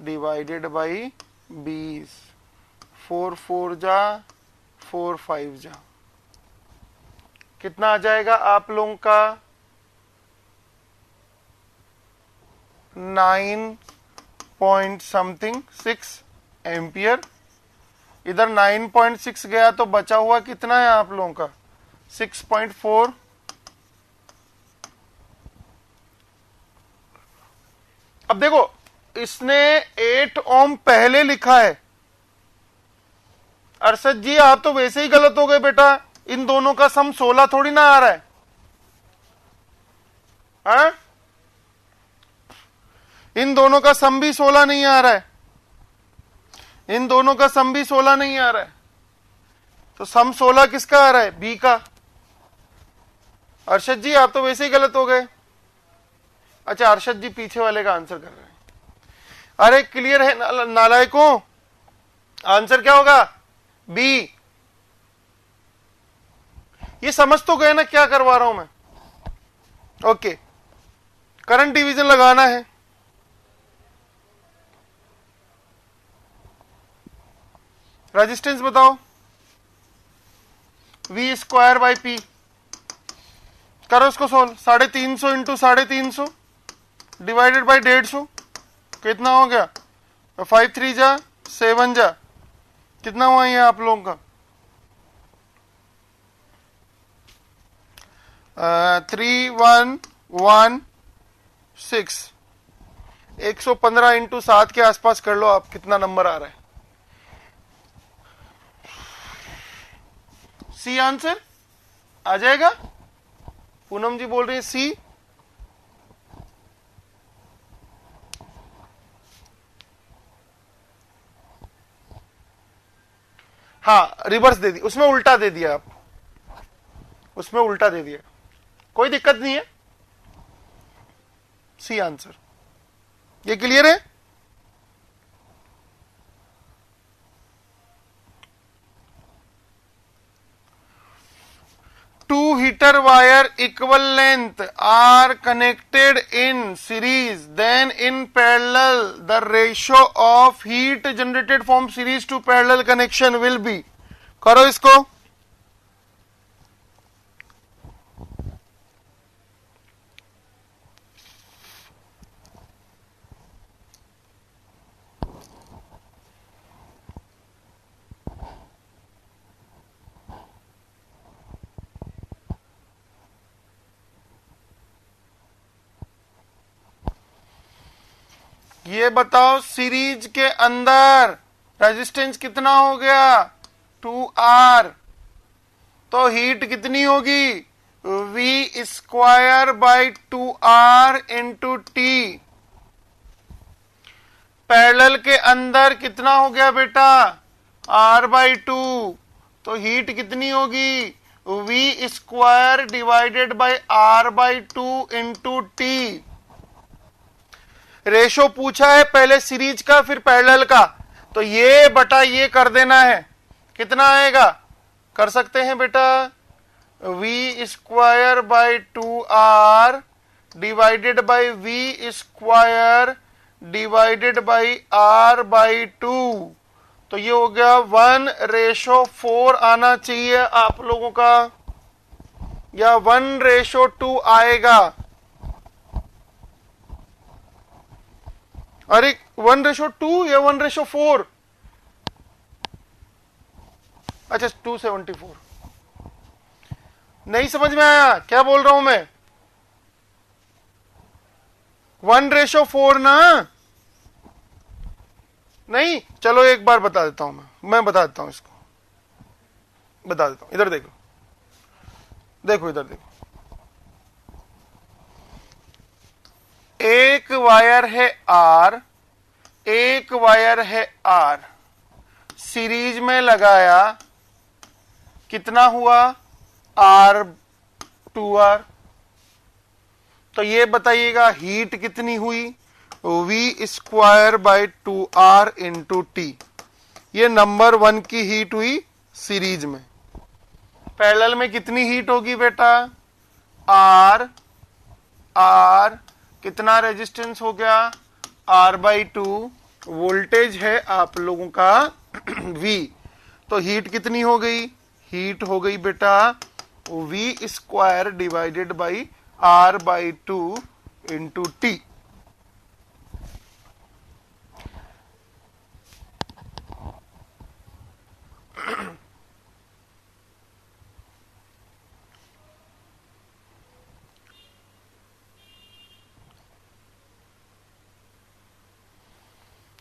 डिवाइडेड बाई 20। 4 4 जा 4 5 जा कितना आ जाएगा आप लोगों का? 9 पॉइंट समथिंग 6 एम्पियर। इधर 9.6 गया तो बचा हुआ कितना है आप लोगों का? 6.4। अब देखो इसने 8 ओम पहले लिखा है। अरशद जी आप तो वैसे ही गलत हो गए बेटा, इन दोनों का सम 16 थोड़ी ना आ रहा है। हा? इन दोनों का सम भी 16 नहीं आ रहा है। इन दोनों का सम भी 16 नहीं आ रहा है। तो सम 16 किसका आ रहा है? बी का। अरशद जी आप तो वैसे ही गलत हो गए। अच्छा अरशद जी पीछे वाले का आंसर कर रहे हैं। अरे क्लियर है नालायकों? आंसर क्या होगा? बी। ये समझ तो गए ना क्या करवा रहा हूं मैं? ओके, करंट डिवीजन लगाना है। रेजिस्टेंस बताओ। V²/P करो इसको सोल्व। 350 इंटू 350 डिवाइडेड बाई 150 कितना हो गया? 5 3 जा 7 जा कितना हुआ ये आप लोगों का? 3116 115 इंटू 7 के आसपास कर लो आप, कितना नंबर आ रहा है। सी आंसर आ जाएगा। पूनम जी बोल रही है सी। हाँ, रिवर्स दे दी, उसमें उल्टा दे दिया आप, उसमें उल्टा दे दिया, कोई दिक्कत नहीं है। सी आंसर, ये क्लियर है। Two heater wire equal length are connected in series, then in parallel the ratio of heat generated from series to parallel connection will be। करो इसको। ये बताओ सीरीज के अंदर रेजिस्टेंस कितना हो गया, 2R, तो हीट कितनी होगी, V square by 2R into T. Parallel के अंदर कितना हो गया बेटा, R/2, तो हीट कितनी होगी, V square divided by R/2 into T. Ratio पूछा है पहले सीरीज का फिर पैरेलल का, तो ये बटा ये कर देना है, कितना आएगा, कर सकते हैं बेटा, V square by 2R divided by V square divided by R/2, तो ये हो गया 1:4 आना चाहिए आप लोगों का, या 1:2 आएगा। अरे 1:2 या 1:4, अच्छा 274, नहीं समझ में आया क्या बोल रहा हूं मैं, 1:4 ना, नहीं चलो एक बार बता देता हूं, मैं बता देता हूं इसको, बता देता हूं, इधर देखो, देखो इधर देखो, एक वायर है R, एक वायर है R, सीरीज में लगाया, कितना हुआ, R/2R, तो ये बताइएगा हीट कितनी हुई, V square by 2R into T. ये नंबर 1 की हीट हुई सीरीज में। पैरेलल में कितनी हीट होगी बेटा, R कितना रेजिस्टेंस हो गया, R/2, वोल्टेज है आप लोगों का V, तो हीट कितनी हो गई, हीट हो गई बेटा V square divided by R/2 into T.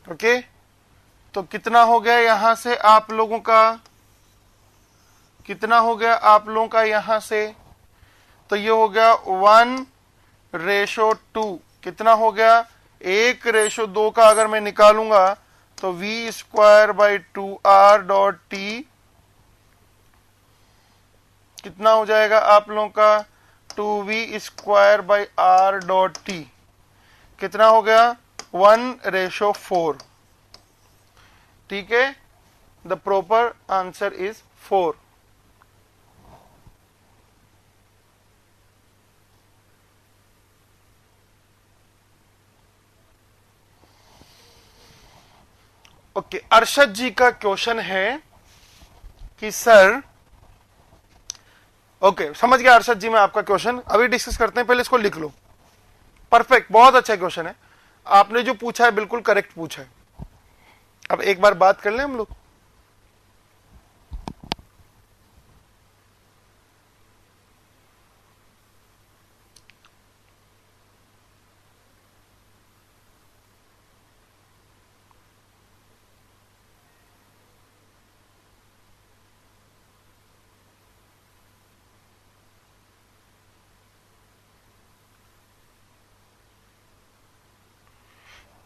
Okay, तो कितना हो गया यहां से आप लोगों का, कितना हो गया आप लोगों का यहां से, तो ये हो गया 1:2, कितना हो गया, 1:2 का अगर मैं निकालूंगा तो V square by 2R dot T कितना हो जाएगा आप लोगों का, 2V square by R dot T, कितना हो गया, 1:4। ठीक है, the proper answer is 4। Okay, Arshad ji का क्वेश्चन है कि सर, ओके समझ गया अरशद जी, मैं आपका क्वेश्चन अभी डिस्कस करते हैं, पहले इसको लिख लो। परफेक्ट, बहुत अच्छा क्वेश्चन है, आपने जो पूछा है बिल्कुल करेक्ट पूछा है। अब एक बार बात कर लें हम लोग,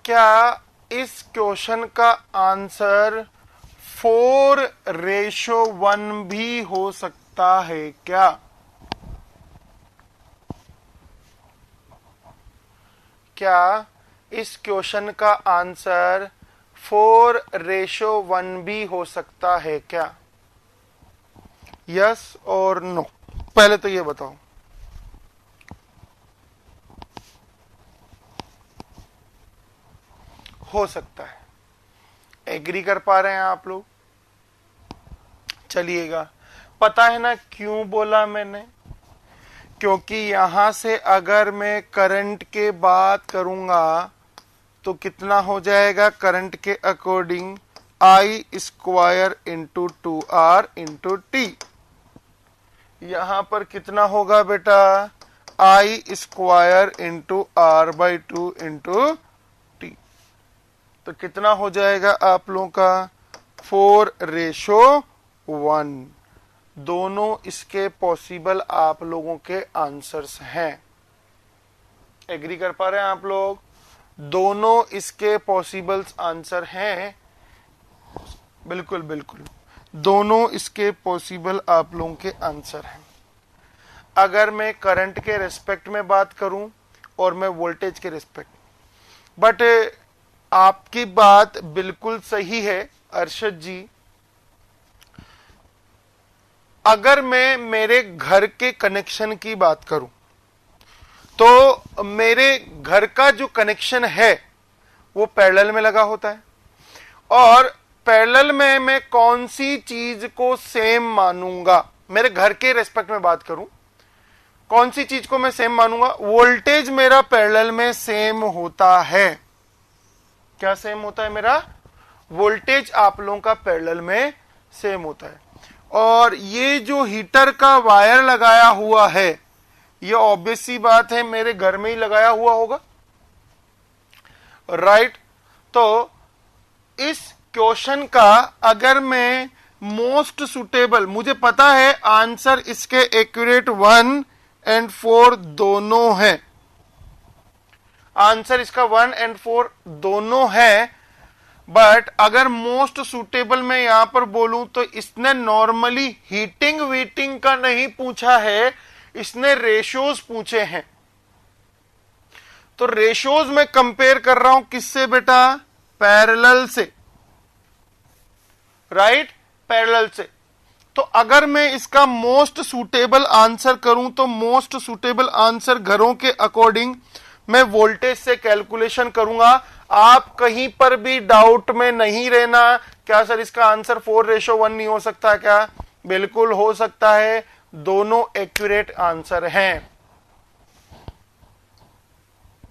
क्या इस क्वेश्चन का आंसर 4:1 भी हो सकता है क्या? क्या इस क्वेश्चन का आंसर 4:1 भी हो सकता है क्या? यस और नो? पहले तो ये बताओ। हो सकता है। एग्री कर पा रहे हैं आप लोग? चलिएगा, पता है ना क्यों बोला मैंने? क्योंकि यहां से अगर मैं करंट के बात करूंगा तो कितना हो जाएगा करंट के according? I square into 2R into T. यहां पर कितना होगा बेटा? I square into R/2 into T. तो कितना हो जाएगा आप लोगों का? 4:1। दोनों इसके पॉसिबल आप लोगों के आंसर्स हैं। एग्री कर पा रहे हैं आप लोग? दोनों इसके पॉसिबल आंसर हैं। बिल्कुल बिल्कुल, दोनों इसके पॉसिबल आप लोगों के आंसर हैं। अगर मैं करंट के रेस्पेक्ट में बात करूं और मैं वोल्टेज के रेस्पेक्ट, बट आपकी बात बिल्कुल सही है अरशद जी। अगर मैं मेरे घर के कनेक्शन की बात करूं तो मेरे घर का जो कनेक्शन है वो पैरेलल में लगा होता है। और पैरेलल में मैं कौन सी चीज को सेम मानूंगा? मेरे घर के रेस्पेक्ट में बात करूं, कौन सी चीज को मैं सेम मानूंगा? वोल्टेज मेरा पैरेलल में सेम होता है। क्या सेम होता है? मेरा वोल्टेज आप लोगों का पैरेलल में सेम होता है। और ये जो हीटर का वायर लगाया हुआ है, ये ऑब्वियस सी बात है मेरे घर में ही लगाया हुआ होगा, राइट? तो इस क्वेश्चन का अगर मैं मोस्ट सुटेबल, मुझे पता है आंसर इसके एक्यूरेट 1 और 4 दोनों है। आंसर इसका 1 और 4 दोनों है, बट अगर मोस्ट सुटेबल मैं यहां पर बोलूं तो इसने नॉर्मली हीटिंग वीटिंग का नहीं पूछा है, इसने रेशियोज पूछे हैं। तो रेशियोज में कंपेयर कर रहा हूं किससे बेटा? पैरेलल से, राइट? पैरेलल से। तो अगर मैं इसका मोस्ट सुटेबल आंसर करूं तो मोस्ट सुटेबल आंसर घरों के अकॉर्डिंग मैं वोल्टेज से कैलकुलेशन करूंगा। आप कहीं पर भी डाउट में नहीं रहना। क्या सर इसका आंसर 4:1 नहीं हो सकता क्या? बिल्कुल हो सकता है, दोनों एक्यूरेट आंसर हैं।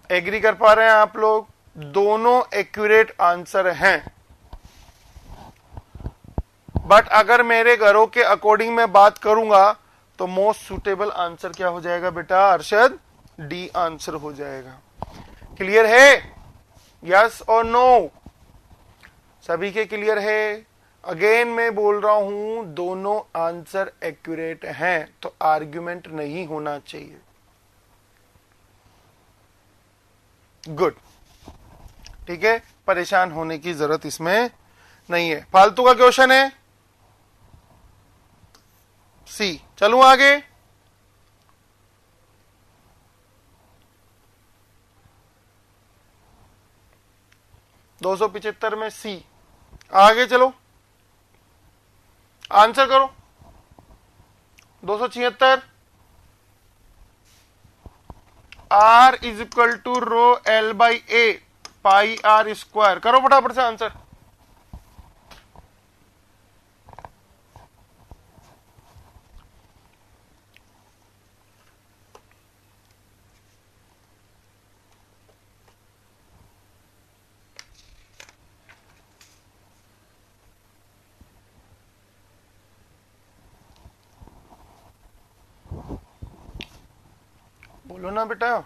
एग्री कर पा रहे हैं आप लोग? दोनों एक्यूरेट आंसर हैं। बट अगर मेरे घरों के अकॉर्डिंग मैं बात करूंगा तो मोस्ट सुटेबल आंसर क्या हो जाएगा बेटा अरशद? डी आंसर हो जाएगा। क्लियर है? यस और नो? सभी के क्लियर है? अगेन मैं बोल रहा हूं दोनों आंसर एक्यूरेट हैं, तो आर्ग्यूमेंट नहीं होना चाहिए। गुड, ठीक है, परेशान होने की जरूरत इसमें नहीं है। फालतू का क्वेश्चन है सी। चलूं आगे? (275) में सी। आगे चलो, आंसर करो। 276 R is equal to rho L/A pi R square. करो फटाफट से आंसर। बोलो ना बेटा।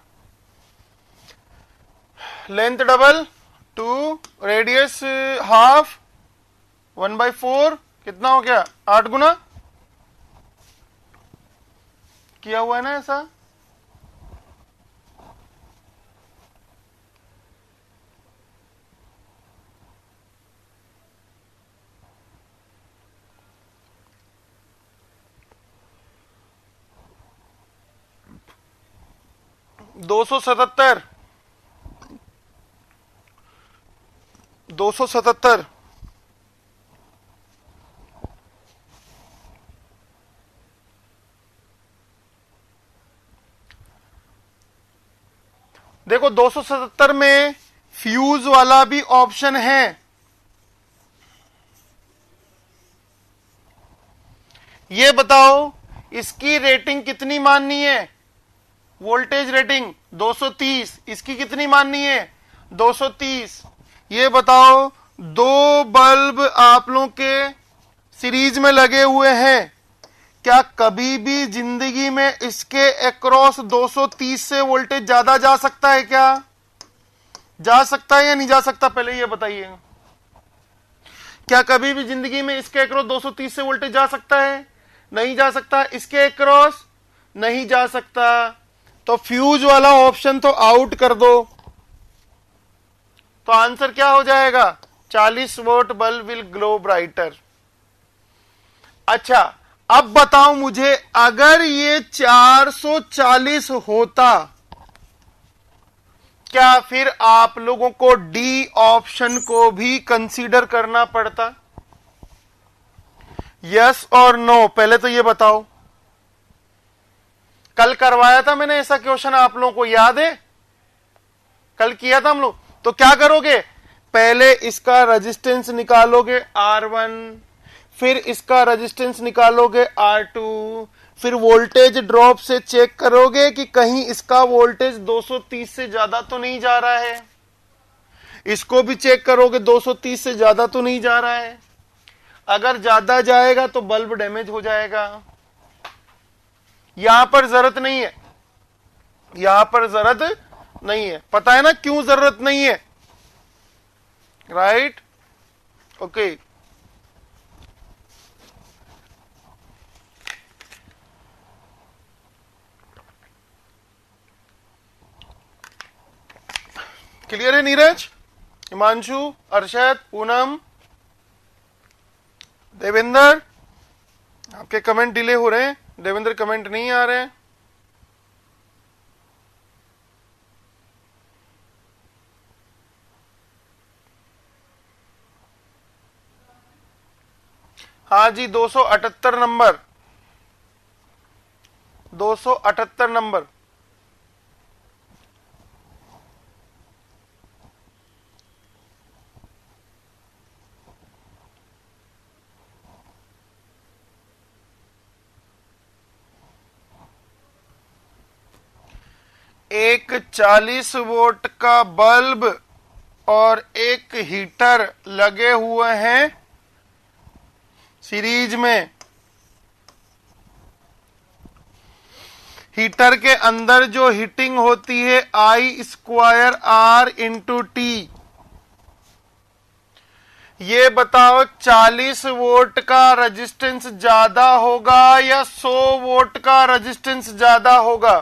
लेंथ डबल 2, रेडियस हाफ 1/4, कितना हो गया? 8 गुना किया हुआ है ना ऐसा? 277 277 देखो 277 में फ्यूज वाला भी ऑप्शन है। ये बताओ इसकी रेटिंग कितनी माननी है? वोल्टेज रेटिंग 230, इसकी कितनी माननी है? 230। ये बताओ दो बल्ब आप लोगों के सीरीज में लगे हुए हैं, क्या कभी भी जिंदगी में इसके अक्रॉस 230 से वोल्टेज ज्यादा जा सकता है? क्या जा सकता है या नहीं जा सकता? पहले ये बताइए, क्या कभी भी जिंदगी में इसके अक्रॉस 230 से वोल्टेज जा सकता है? नहीं जा सकता। इसके अक्रॉस नहीं जा सकता, तो फ्यूज वाला ऑप्शन तो आउट कर दो। तो आंसर क्या हो जाएगा? 40 volt bulb will glow brighter. अच्छा, अब बताओ मुझे, अगर ये 440 होता, क्या फिर आप लोगों को डी ऑप्शन को भी कंसीडर करना पड़ता? यस और नो? पहले तो ये बताओ। कल करवाया था मैंने ऐसा क्वेश्चन, आप लोगों को याद है? कल किया था हम लोग। तो क्या करोगे? पहले इसका रेजिस्टेंस निकालोगे R1, फिर इसका रेजिस्टेंस निकालोगे R2, फिर वोल्टेज ड्रॉप से चेक करोगे कि कहीं इसका वोल्टेज 230 से ज्यादा तो नहीं जा रहा है। इसको भी चेक करोगे 230 से ज्यादा तो नहीं जा रहा है। अगर ज्यादा जाएगा तो बल्ब डैमेज हो जाएगा। यहां पर जरूरत नहीं है, यहां पर जरूरत नहीं है। पता है ना क्यों जरूरत नहीं है? Right, okay. क्लियर है नीरज, हिमांशु, अर्शद, पूनम, देवेंद्र? आपके कमेंट डिले हो रहे हैं। देवेंद्र कमेंट नहीं आ रहे हैं। हाँ जी, 278 नंबर, 278 नंबर। एक 40 वोल्ट का बल्ब और एक हीटर लगे हुए हैं सीरीज में। हीटर के अंदर जो हीटिंग होती है I² R इंटू T। ये बताओ 40 वोल्ट का रेजिस्टेंस ज्यादा होगा या 100 वोल्ट का रेजिस्टेंस ज्यादा होगा?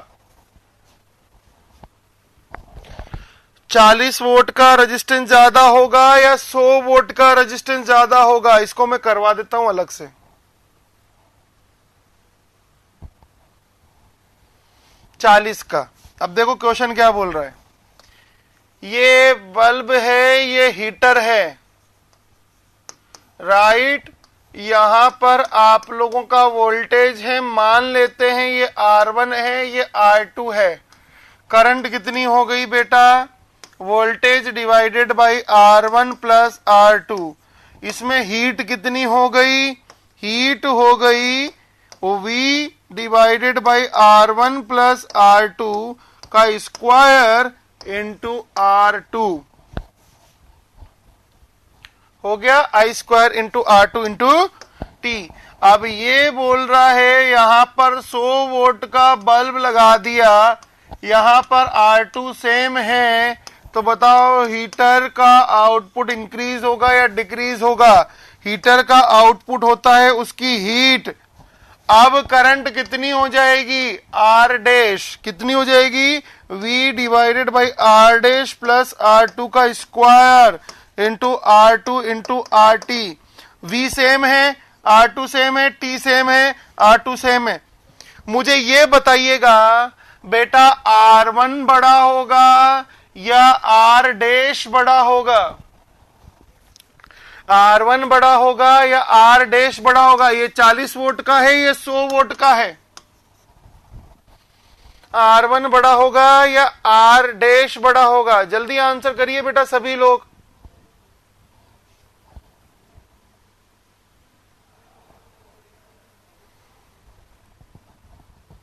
40 वोल्ट का रेजिस्टेंस ज्यादा होगा या 100 वोल्ट का रेजिस्टेंस ज्यादा होगा? इसको मैं करवा देता हूं अलग से। 40 का। अब देखो क्वेश्चन क्या बोल रहा है। ये बल्ब है, ये हीटर है, राइट। यहां पर आप लोगों का वोल्टेज है, मान लेते हैं ये R1 है, ये R2 है। करंट कितनी हो गई बेटा? Voltage divided by R1 plus R2। इसमें हीट कितनी हो गई? हीट हो गई V divided by R1 plus R2 का स्क्वायर इंटू R2 हो गया I² into R2 into T। अब ये बोल रहा है यहां पर 100 वोल्ट का बल्ब लगा दिया, यहां पर R2 सेम है, तो बताओ हीटर का आउटपुट इंक्रीज होगा या डिक्रीज होगा? हीटर का आउटपुट होता है उसकी हीट। अब करंट कितनी हो जाएगी? R डैश कितनी हो जाएगी? V divided by R dash plus R2 का square into R2 into RT। V same है, R2 सेम है, T सेम है, R2 सेम है। मुझे ये बताइएगा बेटा R1 बड़ा होगा या R डैश बड़ा होगा? R1 बड़ा होगा या R डैश बड़ा होगा? ये 40 वोल्ट का है, ये 100 वोल्ट का है। R1 बड़ा होगा या R डैश बड़ा होगा? जल्दी आंसर करिए बेटा सभी लोग।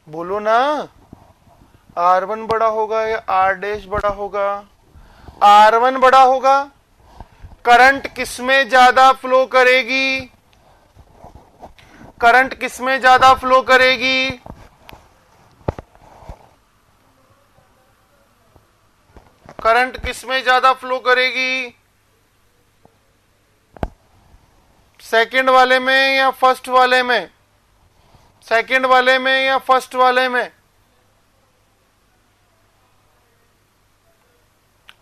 बोलो ना, R1 बड़ा होगा या R डैश बड़ा होगा? R1 बड़ा होगा। करंट किसमें ज्यादा फ्लो करेगी? करंट किसमें ज्यादा फ्लो करेगी? करंट किसमें ज्यादा फ्लो करेगी? सेकंड वाले में या फर्स्ट वाले में? सेकंड वाले में या फर्स्ट वाले में?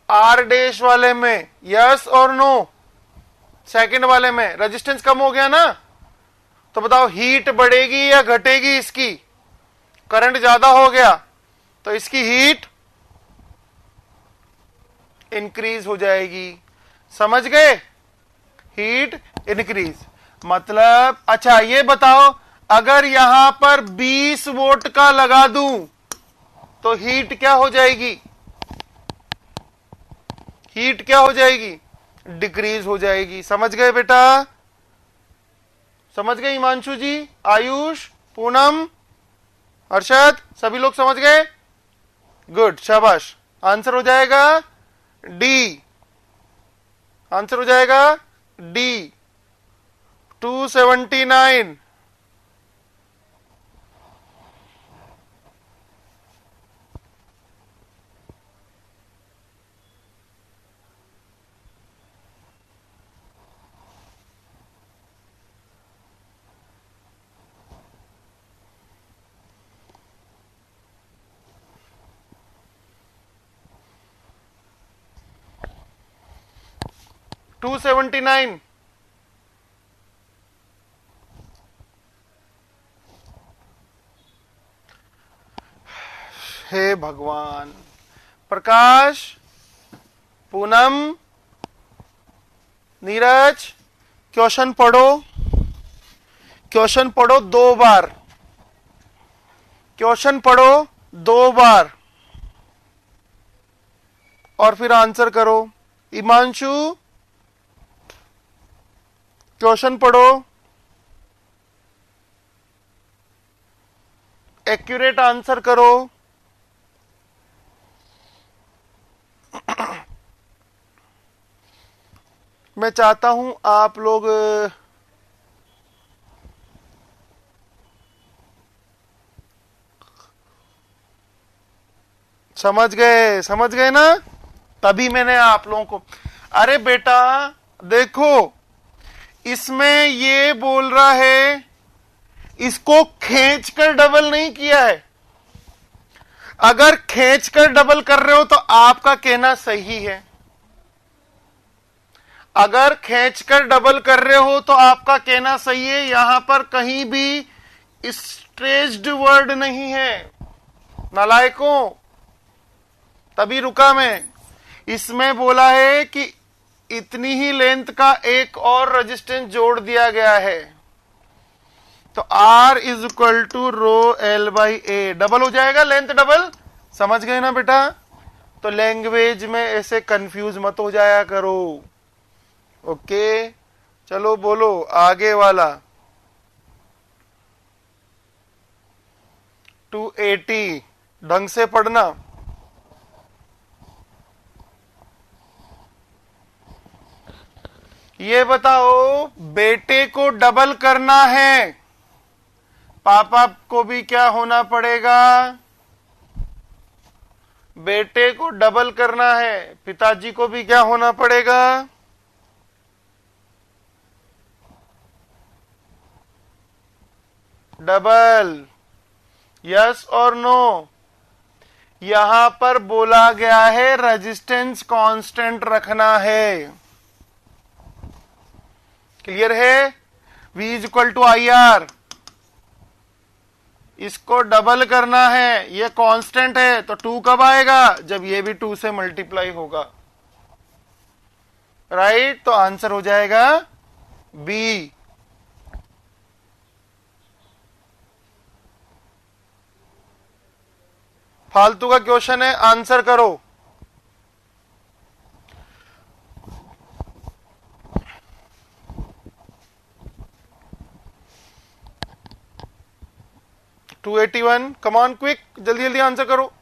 आर डैश वाले में, यस और नो? सेकंड वाले में रेजिस्टेंस कम हो गया ना, तो बताओ हीट बढ़ेगी या घटेगी इसकी? करंट ज्यादा हो गया तो इसकी हीट इंक्रीज हो जाएगी। समझ गए? हीट इंक्रीज मतलब, अच्छा ये बताओ, अगर यहां पर 20 वोल्ट का लगा दूं तो हीट क्या हो जाएगी? हीट क्या हो जाएगी? डिक्रीज हो जाएगी। समझ गए बेटा? समझ गए हिमांशु जी, आयुष, पूनम, अरशद, सभी लोग समझ गए? गुड, शाबाश। आंसर हो जाएगा डी। आंसर हो जाएगा डी, 279। $279। हे भगवान। प्रकाश, पूनम, नीरज, क्वेश्चन पढ़ो। क्वेश्चन पढ़ो 2 बार। क्वेश्चन पढ़ो 2 बार और फिर आंसर करो। हिमांशु, क्वेश्चन पढ़ो, एक्यूरेट आंसर करो। मैं चाहता हूं आप लोग समझ गए? समझ गए ना? तभी मैंने आप लोगों को, अरे बेटा देखो, इसमें ये बोल रहा है, इसको खींचकर डबल नहीं किया है। अगर खींचकर डबल कर रहे हो तो आपका कहना सही है। अगर खींचकर डबल कर रहे हो तो आपका कहना सही है। यहां पर कहीं भी स्ट्रेच्ड वर्ड नहीं है नालायकों। तभी रुका मैं। इसमें बोला है कि इतनी ही लेंथ का एक और रेजिस्टेंस जोड़ दिया गया है, तो R is equal to rho L by A. Double हो जाएगा, लेंथ डबल। समझ गए ना बेटा? तो लैंग्वेज में ऐसे कंफ्यूज मत हो जाया करो। ओके, चलो बोलो आगे वाला। 280 ढंग से पढ़ना। ये बताओ, बेटे को डबल करना है, पापा को भी क्या होना पड़ेगा? बेटे को डबल करना है, पिताजी को भी क्या होना पड़ेगा? डबल। यस और नो? यहां पर बोला गया है रेजिस्टेंस कांस्टेंट रखना है। क्लियर है? V is equal to I R. इसको डबल करना है, ये कांस्टेंट है तो 2 कब आएगा? जब ये भी 2 से मल्टीप्लाई होगा, राइट? तो आंसर हो जाएगा बी। फालतू का क्वेश्चन है, आंसर करो। $281, कम ऑन क्विक, जल्दी जल्दी आंसर करो।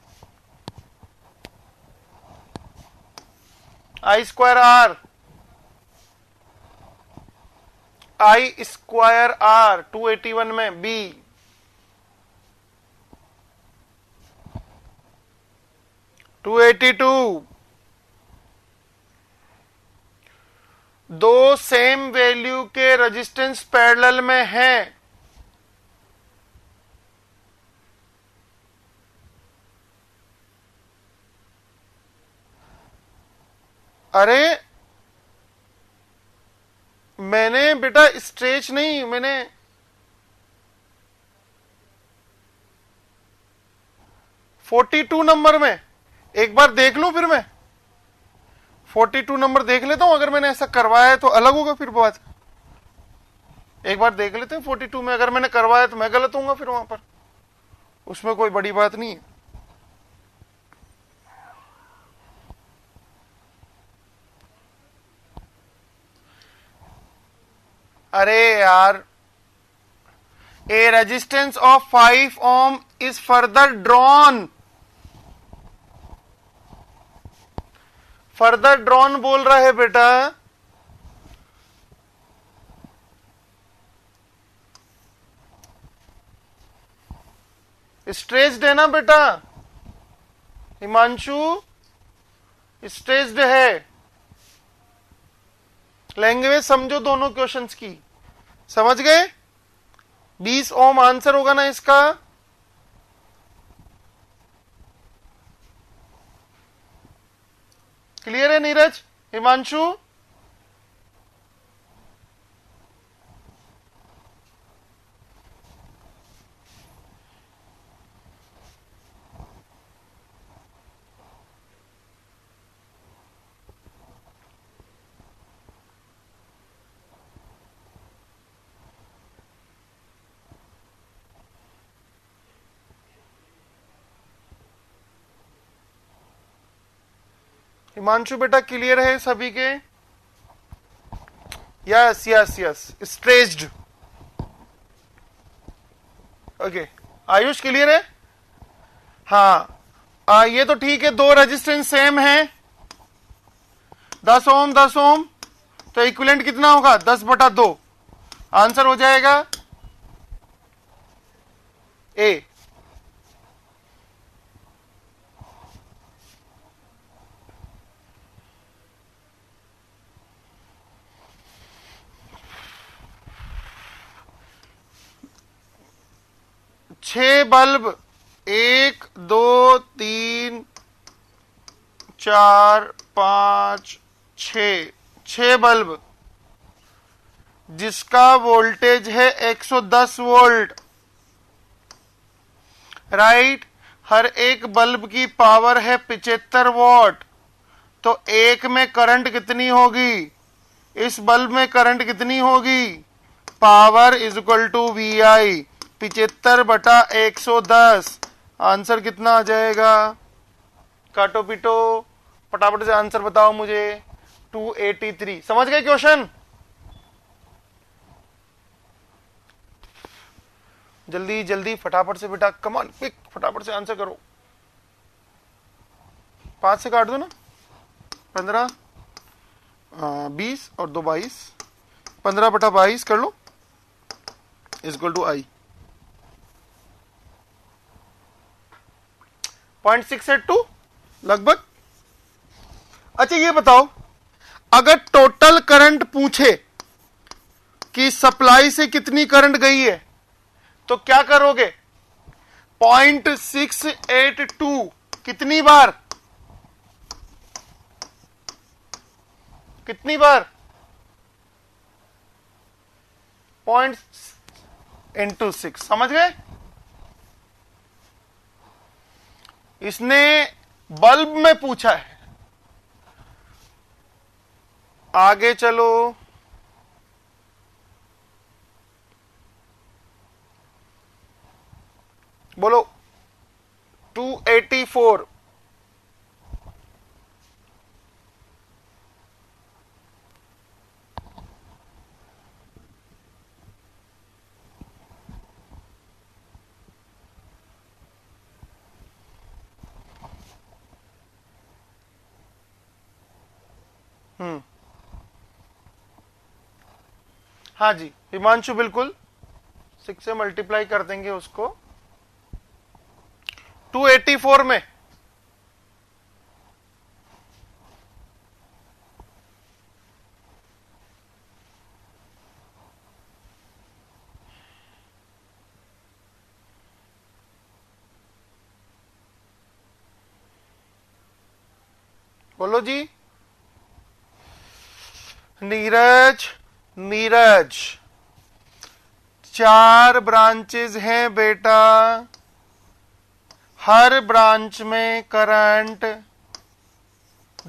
I square R, I square R 281 में बी। $282, दो सेम वैल्यू के रेजिस्टेंस पैरेलल में हैं, अरे मैंने बेटा स्ट्रेच नहीं, मैंने 42 नंबर में एक बार देख लूं, फिर मैं 42 नंबर देख लेता हूं। अगर मैंने ऐसा करवाया है तो अलग होगा फिर बात। एक बार देख लेते हैं 42 में, अगर मैंने करवाया तो मैं गलत होऊंगा फिर वहां पर, उसमें कोई बड़ी बात नहीं है। अरे यार, a resistance of 5 ohm is further drawn, further drawn बोल रहा है बेटा। स्ट्रेस्ड है ना बेटा, हिमांशु स्ट्रेस्ड है। लैंग्वेज समझो दोनों क्वेश्चंस की, समझ गए? 20 ओम आंसर होगा ना इसका। क्लियर है नीरज, हिमांशु? हिमांशु बेटा क्लियर है सभी के? Yes yes yes, stressed. Okay, Ayush clear है? हाँ, ये तो ठीक है, दो रेजिस्टेंस सेम है, 10 ओम 10 ओम, तो इक्विवेलेंट कितना होगा? 10/2। आंसर हो जाएगा ए। छह बल्ब, 1 2 3 4 5 6 बल्ब, जिसका वोल्टेज है 110 वोल्ट, राइट? हर एक बल्ब की पावर है 75 वॉट, तो एक में करंट कितनी होगी? इस बल्ब में करंट कितनी होगी? Power is equal to VI, 75/110। Answer कितना आ जाएगा? काटो पीटो, फटाफट से आंसर बताओ मुझे। 283। समझ गए क्वेश्चन? जल्दी जल्दी फटाफट से बेटा, कम ऑन क्विक, फटाफट से आंसर करो। 5 से काट दो ना, 15 20 और 2 22, 15/22 कर लो, इक्वल टू I 0.682 लगभग। अच्छा ये बताओ, अगर टोटल करंट पूछे कि सप्लाई से कितनी करंट गई है, तो क्या करोगे? 0.682 कितनी बार? कितनी बार? 0.6 समझ गए? इसने बल्ब में पूछा है। आगे चलो, बोलो 284। हाँ जी हिमांशु, बिल्कुल 6 से मल्टीप्लाई कर देंगे उसको 284 में। बोलो जी। नीरज, नीरज 4 ब्रांचेस हैं बेटा, हर ब्रांच में करंट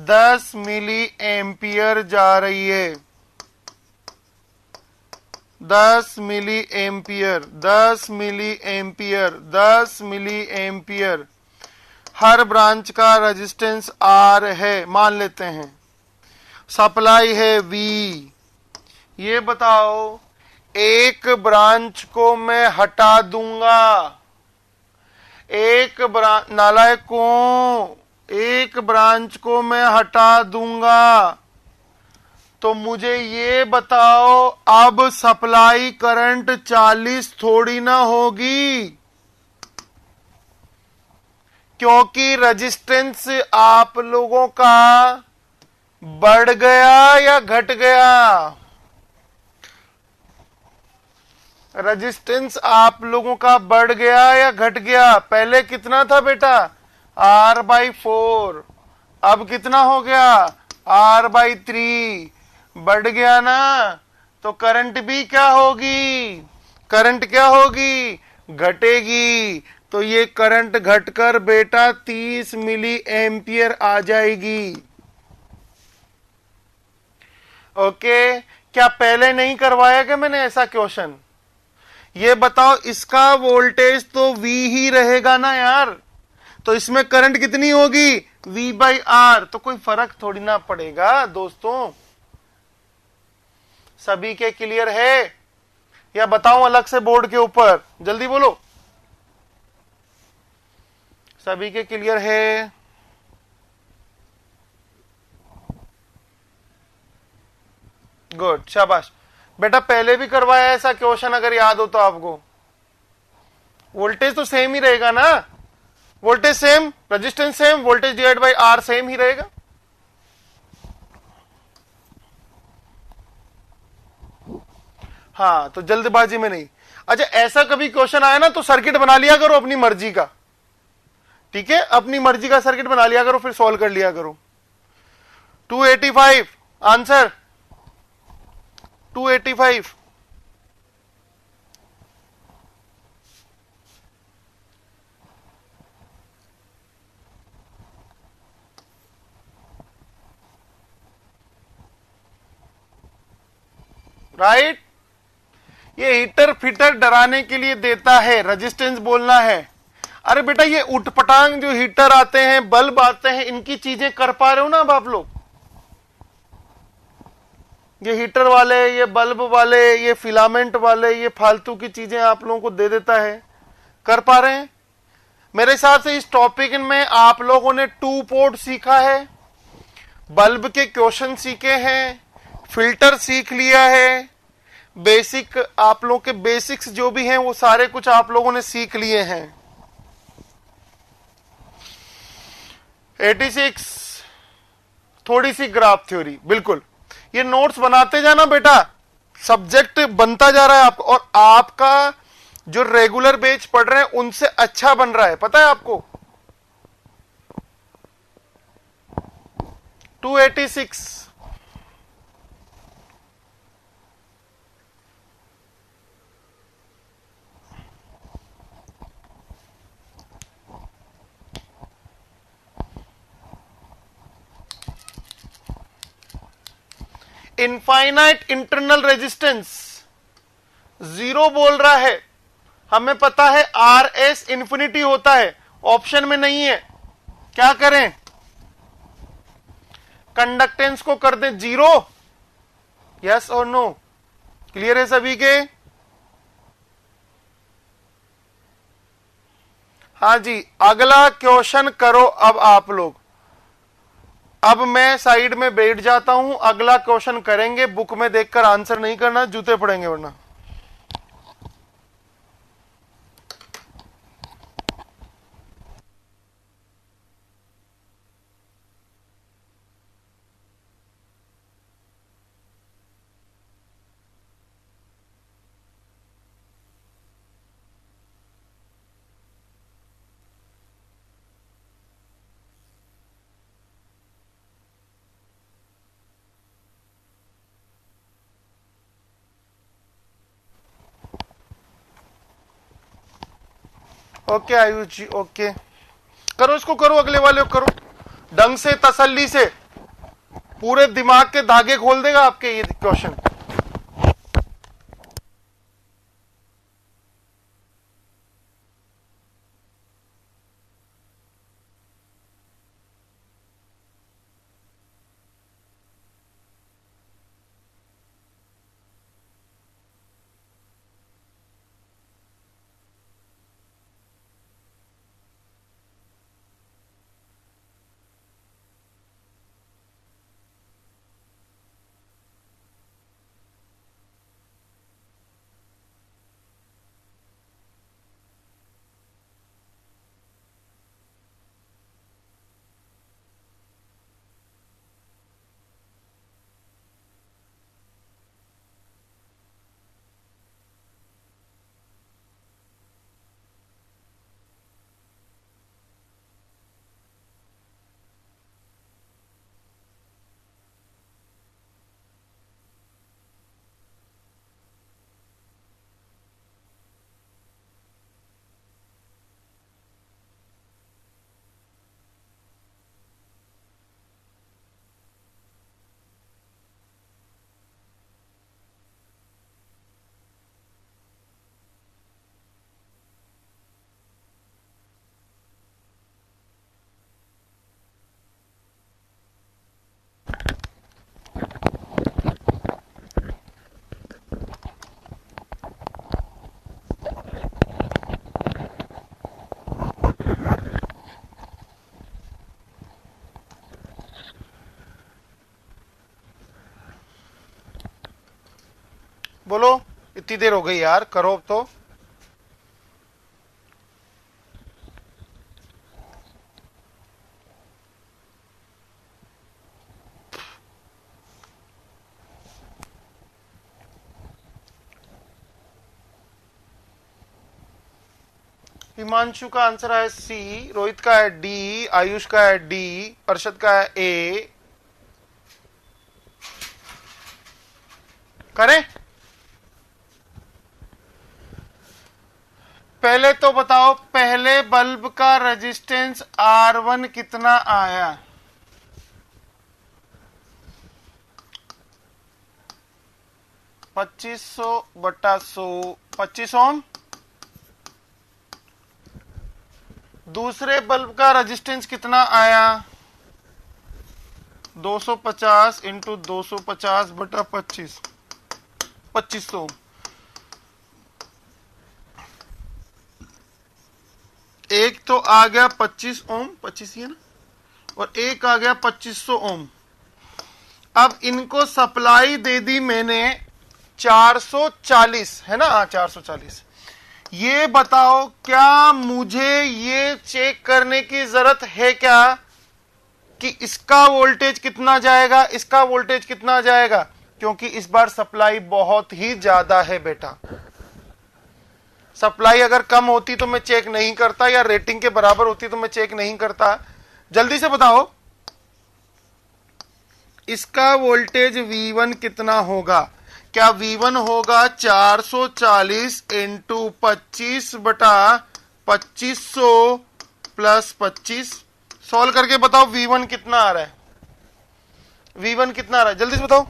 10 मिली एम्पियर जा रही है। 10 milli ampere, 10 milli ampere, 10 milli ampere. हर ब्रांच का रेजिस्टेंस आर है मान लेते हैं, सप्लाई है वी। ये बताओ एक ब्रांच को मैं हटा दूंगा, एक नालायकों, एक ब्रांच को मैं हटा दूंगा, तो मुझे ये बताओ अब सप्लाई करंट 40 थोड़ी ना होगी, क्योंकि रेजिस्टेंस आप लोगों का बढ़ गया या घट गया? रेजिस्टेंस आप लोगों का बढ़ गया या घट गया? पहले कितना था बेटा? R/4, अब कितना हो गया? R/3। बढ़ गया ना, तो करंट भी क्या होगी? करंट क्या होगी? घटेगी। तो ये करंट घटकर बेटा 30 मिली एम्पियर आ जाएगी। ओके, क्या पहले नहीं करवाया क्या मैंने ऐसा क्वेश्चन? ये बताओ, इसका वोल्टेज तो V ही रहेगा ना यार, तो इसमें करंट कितनी होगी? V/R। तो कोई फर्क थोड़ी ना पड़ेगा दोस्तों। सभी के क्लियर है या बताऊं अलग से बोर्ड के ऊपर? जल्दी बोलो, सभी के क्लियर है? गुड, शाबाश बेटा। पहले भी करवाया ऐसा क्वेश्चन, अगर याद हो तो आपको। वोल्टेज तो सेम ही रहेगा ना, voltage same, resistance same, voltage divide by R same ही रहेगा। हाँ, तो जल्दबाजी में नहीं। अच्छा, ऐसा कभी क्वेश्चन आया ना तो सर्किट बना लिया करो अपनी मर्जी का, ठीक है? अपनी मर्जी का सर्किट बना लिया करो, फिर सॉल्व कर लिया करो। 285 आंसर, 285। राइट। ये हीटर फिटर डराने के लिए देता है, रेजिस्टेंस बोलना है। अरे बेटा, ये उठपटांग जो हीटर आते हैं, बल्ब आते हैं, इनकी चीजें कर पा रहे हो ना अब आप लोग? ये हीटर वाले, ये बल्ब वाले, ये फिलामेंट वाले, ये फालतू की चीजें आप लोगों को दे देता है, कर पा रहे हैं? मेरे हिसाब से इस टॉपिक में आप लोगों ने 2 पोर्ट सीखा है, बल्ब के क्वेश्चन सीखे हैं, फिल्टर सीख लिया है, बेसिक आप लोग के बेसिक्स जो भी हैं वो सारे कुछ आप लोगों ने सीख लिए हैं। 86 थोड़ी सी ग्राफ थ्योरी, बिल्कुल। ये नोट्स बनाते जाना बेटा, सब्जेक्ट बनता जा रहा है आपको, और आपका जो रेगुलर बैच पढ़ रहे हैं उनसे अच्छा बन रहा है, पता है आपको? 286 इनफाइनाइट इंटरनल रेजिस्टेंस 0 बोल रहा है, हमें पता है RS इंफिनिटी होता है, ऑप्शन में नहीं है, क्या करें? कंडक्टेंस को कर दें 0, यस और नो? क्लियर है सभी के? हाँ जी, अगला क्वेश्चन करो अब आप लोग। अब मैं साइड में बैठ जाता हूं, अगला क्वेश्चन करेंगे। बुक में देखकर आंसर नहीं करना, जूते पड़ेंगे वरना। ओके आयुष जी, ओके करो, इसको करो, अगले वाले को करो ढंग से, तसल्ली से, पूरे दिमाग के धागे खोल देगा आपके ये क्वेश्चन। बोलो, इतनी देर हो गई यार, करो अब तो। हिमांशु का आंसर है सी, रोहित का है डी, आयुष का है डी, अर्षद का है ए। करें? पहले तो बताओ, पहले बल्ब का रेजिस्टेंस R1 कितना आया? 2500/100, 25 ओम। दूसरे बल्ब का रेजिस्टेंस कितना आया? 250 इंटू 250/25, 2500। एक तो आ गया 25 ओम, 25 ही है ना, और एक आ गया 2500 ओम। अब इनको सप्लाई दे दी मैंने 440, है ना? हाँ 440। ये बताओ, क्या मुझे ये चेक करने की जरूरत है क्या कि इसका वोल्टेज कितना जाएगा, इसका वोल्टेज कितना जाएगा? क्योंकि इस बार सप्लाई बहुत ही ज्यादा है बेटा। सप्लाई अगर कम होती तो मैं चेक नहीं करता, या रेटिंग के बराबर होती तो मैं चेक नहीं करता। जल्दी से बताओ, इसका वोल्टेज V1 कितना होगा? क्या V1 होगा 440 इंटू 25/2500 प्लस 25? सॉल्व करके बताओ V1 कितना आ रहा है, V1 कितना आ रहा है, जल्दी से बताओ।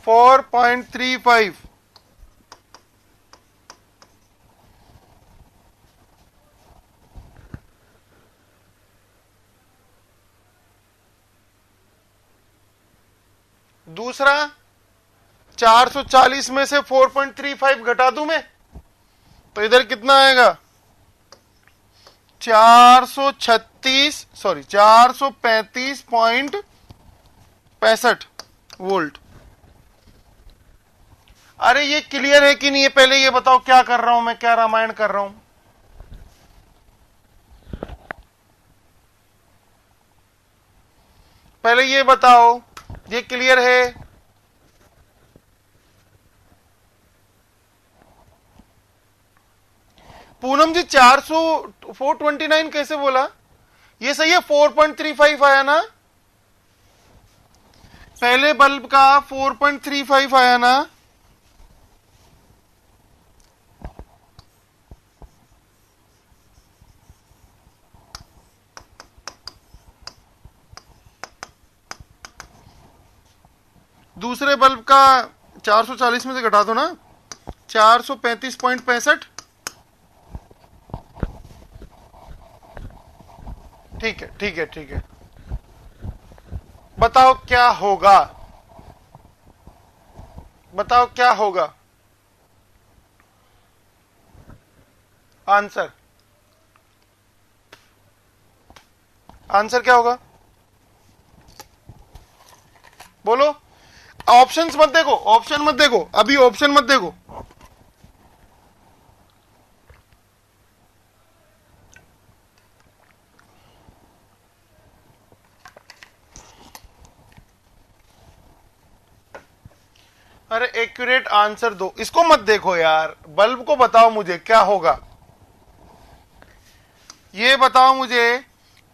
4.35। दूसरा 440 में से 4.35 घटा दूं मैं, तो इधर कितना आएगा? 435.65 वोल्ट। अरे ये क्लियर है कि नहीं? ये पहले ये बताओ, क्या कर रहा हूं मैं, क्या रामायण कर रहा हूं? पहले ये बताओ, ये क्लियर है? पूनम जी 429 कैसे बोला? ये सही है, 4.35 आया ना? पहले बल्ब का 4.35 आया ना? दूसरे बल्ब का 440 में से घटा दो ना, 435.65। ठीक है, ठीक है, ठीक है। बताओ क्या होगा, बताओ क्या होगा आंसर? आंसर क्या होगा? बोलो। ऑप्शंस मत देखो, ऑप्शन मत देखो, अभी ऑप्शन मत देखो। अरे एक्यूरेट आंसर दो, इसको मत देखो यार, बल्ब को बताओ मुझे क्या होगा। ये बताओ मुझे,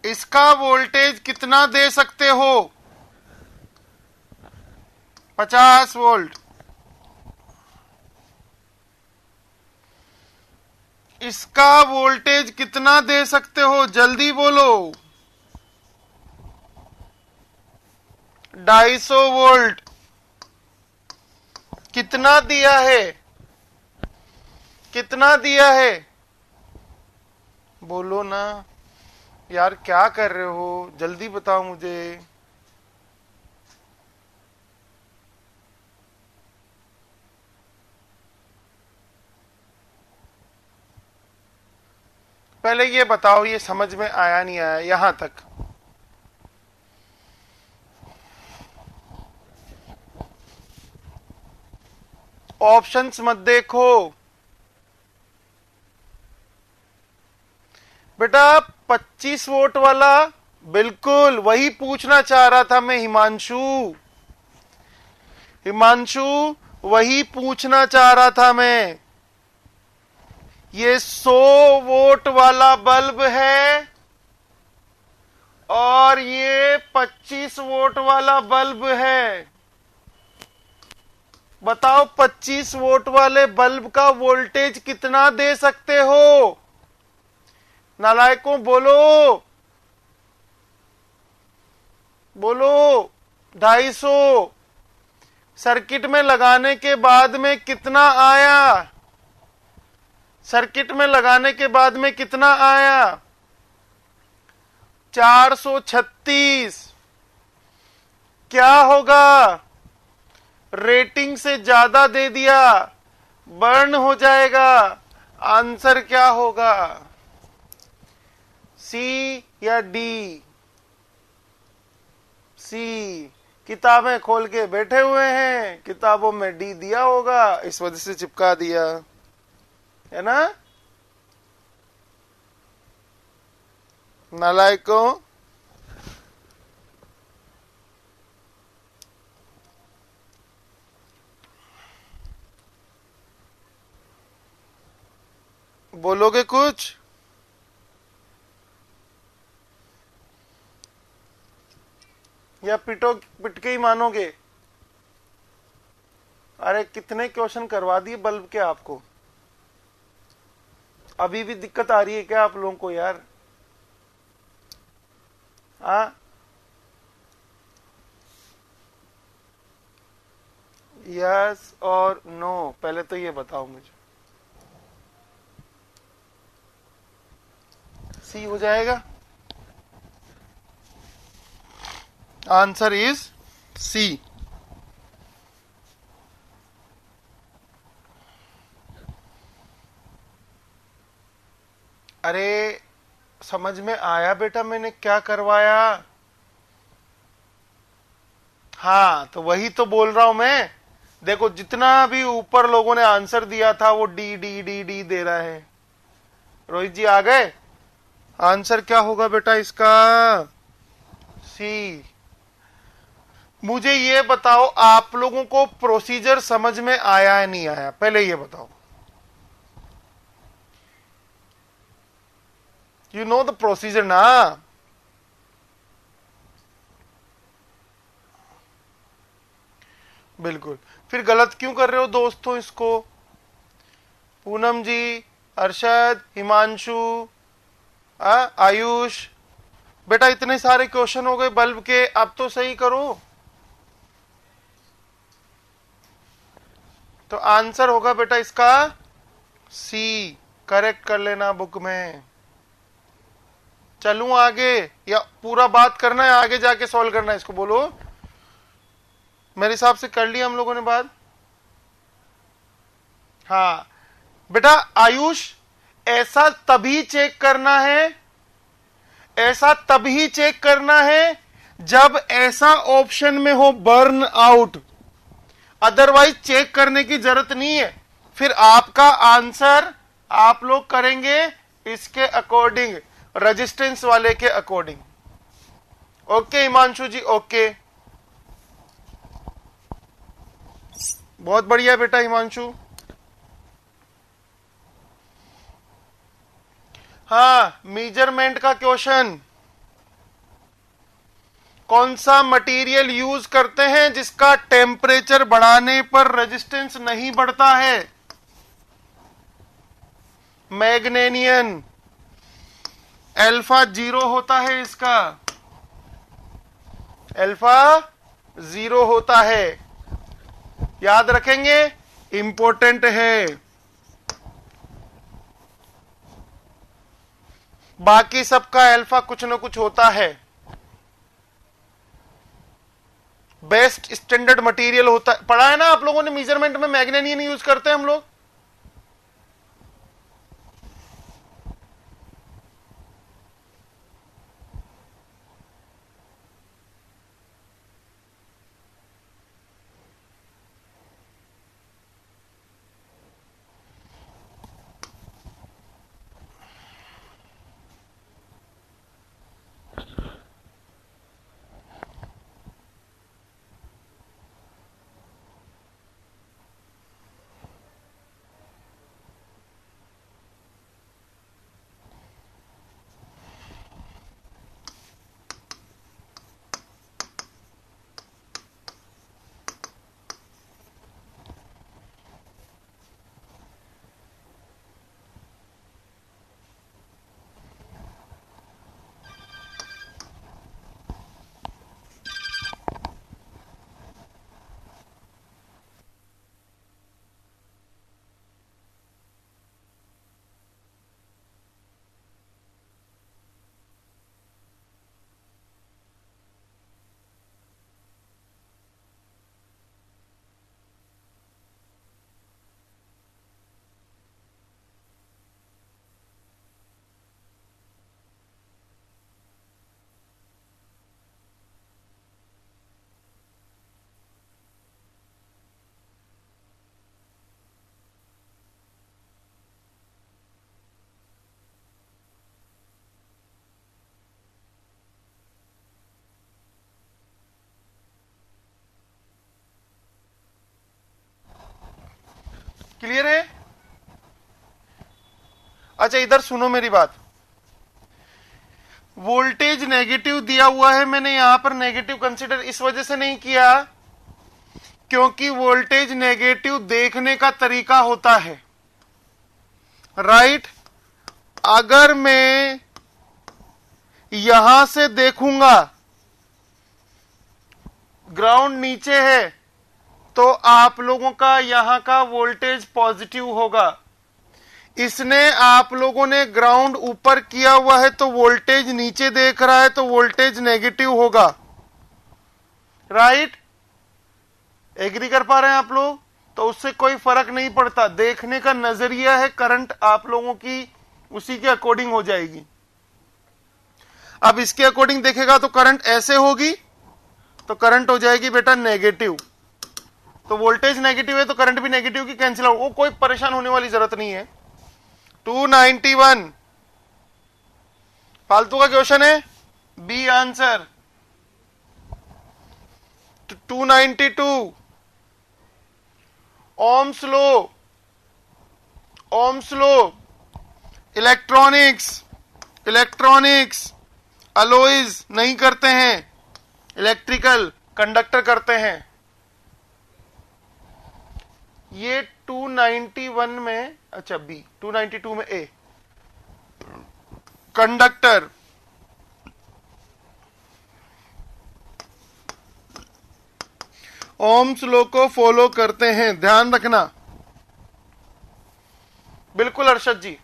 इसका वोल्टेज कितना दे सकते हो? 50 वोल्ट। इसका वोल्टेज कितना दे सकते हो? जल्दी बोलो। 250 वोल्ट। कितना दिया है? कितना दिया है? बोलो ना यार, क्या कर रहे हो? जल्दी बताओ मुझे। पहले ये बताओ, ये समझ में आया नहीं आया यहां तक? ऑप्शंस मत देखो बेटा। 25 वोट वाला, बिल्कुल वही पूछना चाह रहा था मैं हिमांशु। हिमांशु वही पूछना चाह रहा था मैं। ये 100 वोट वाला बल्ब है और ये 25 वोट वाला बल्ब है। बताओ 25 वोट वाले बल्ब का वोल्टेज कितना दे सकते हो? नालायकों बोलो, बोलो। 250 सर्किट में लगाने के बाद में कितना आया? सर्किट में लगाने के बाद में कितना आया? 436। क्या होगा? रेटिंग से ज्यादा दे दिया, बर्न हो जाएगा। आंसर क्या होगा? सी या डी? सी। किताबें खोल के बैठे हुए हैं, किताबों में डी दिया होगा, इस वजह से चिपका दिया है ना। नालायकों। बोलोगे कुछ? या पिट के ही मानोगे? अरे कितने क्वेश्चन करवा दिए बल्ब के आपको, अभी भी दिक्कत आ रही है क्या आप लोगों को यार? यस और नो, पहले तो ये बताओ मुझे। सी हो जाएगा, आंसर इज सी। अरे समझ में आया बेटा मैंने क्या करवाया? हाँ तो वही तो बोल रहा हूं मैं। देखो जितना भी ऊपर लोगों ने आंसर दिया था वो डी डी डी डी दे रहा है। रोहित जी आ गए? आंसर क्या होगा बेटा इसका? सी। मुझे ये बताओ आप लोगों को प्रोसीजर समझ में आया है नहीं आया, पहले ये बताओ। यू नो द प्रोसीजर ना? बिल्कुल। फिर गलत क्यों कर रहे हो दोस्तों इसको? पूनम जी, अरशद, हिमांशु, आयुष, बेटा इतने सारे क्वेश्चन हो गए बल्ब के, अब तो सही करो। तो आंसर होगा बेटा इसका सी, करेक्ट कर लेना बुक में। चलूं आगे या पूरा बात करना है, आगे जाके सॉल्व करना है इसको? बोलो। मेरे हिसाब से कर लिया हम लोगों ने बात। हाँ बेटा आयुष, ऐसा तभी चेक करना है, ऐसा तभी चेक करना है जब ऐसा ऑप्शन में हो बर्न आउट, अदरवाइज चेक करने की जरूरत नहीं है। फिर आपका आंसर आप लोग करेंगे इसके अकॉर्डिंग, रेजिस्टेंस वाले के अकॉर्डिंग। ओके हिमांशु जी, ओके, बहुत बढ़िया बेटा हिमांशु। हाँ मेजरमेंट का क्वेश्चन, कौन सा मटेरियल यूज करते हैं जिसका टेम्परेचर बढ़ाने पर रेजिस्टेंस नहीं बढ़ता है? मैग्नेनियन। अल्फा 0 होता है इसका, अल्फा 0 होता है, याद रखेंगे, इंपॉर्टेंट है। बाकी सबका अल्फा कुछ ना कुछ होता है। बेस्ट स्टैंडर्ड मटेरियल होता है, पढ़ा है ना आप लोगों ने, मेजरमेंट में मैग्नेनियन यूज करते हैं हम लोग। क्लियर है? अच्छा इधर सुनो मेरी बात। वोल्टेज नेगेटिव दिया हुआ है, मैंने यहां पर नेगेटिव कंसीडर इस वजह से नहीं किया क्योंकि वोल्टेज नेगेटिव देखने का तरीका होता है, राइट? अगर मैं यहां से देखूंगा ग्राउंड नीचे है तो आप लोगों का यहां का वोल्टेज पॉजिटिव होगा। इसने आप लोगों ने ग्राउंड ऊपर किया हुआ है तो वोल्टेज नीचे देख रहा है तो वोल्टेज नेगेटिव होगा। राइट? एग्री कर पा रहे हैं आप लोग? तो उससे कोई फर्क नहीं पड़ता, देखने का नजरिया है, करंट आप लोगों की उसी के अकॉर्डिंग हो जाएगी। अब इसके अकॉर्डिंग देखेगा तो करंट ऐसे होगी तो करंट हो जाएगी बेटा नेगेटिव। तो वोल्टेज नेगेटिव है तो करंट भी नेगेटिव की कैंसिल आउट, वो कोई परेशान होने वाली जरूरत नहीं है। 291 फालतू का क्वेश्चन है, B answer. 292 Ohm's law, Ohm's law, electronics alloys नहीं करते हैं, इलेक्ट्रिकल कंडक्टर करते हैं। ये 291 में, अच्छा बी, 292 में ए कंडक्टर। ओम्स लॉ को फॉलो करते हैं, ध्यान रखना। बिल्कुल अर्शद जी।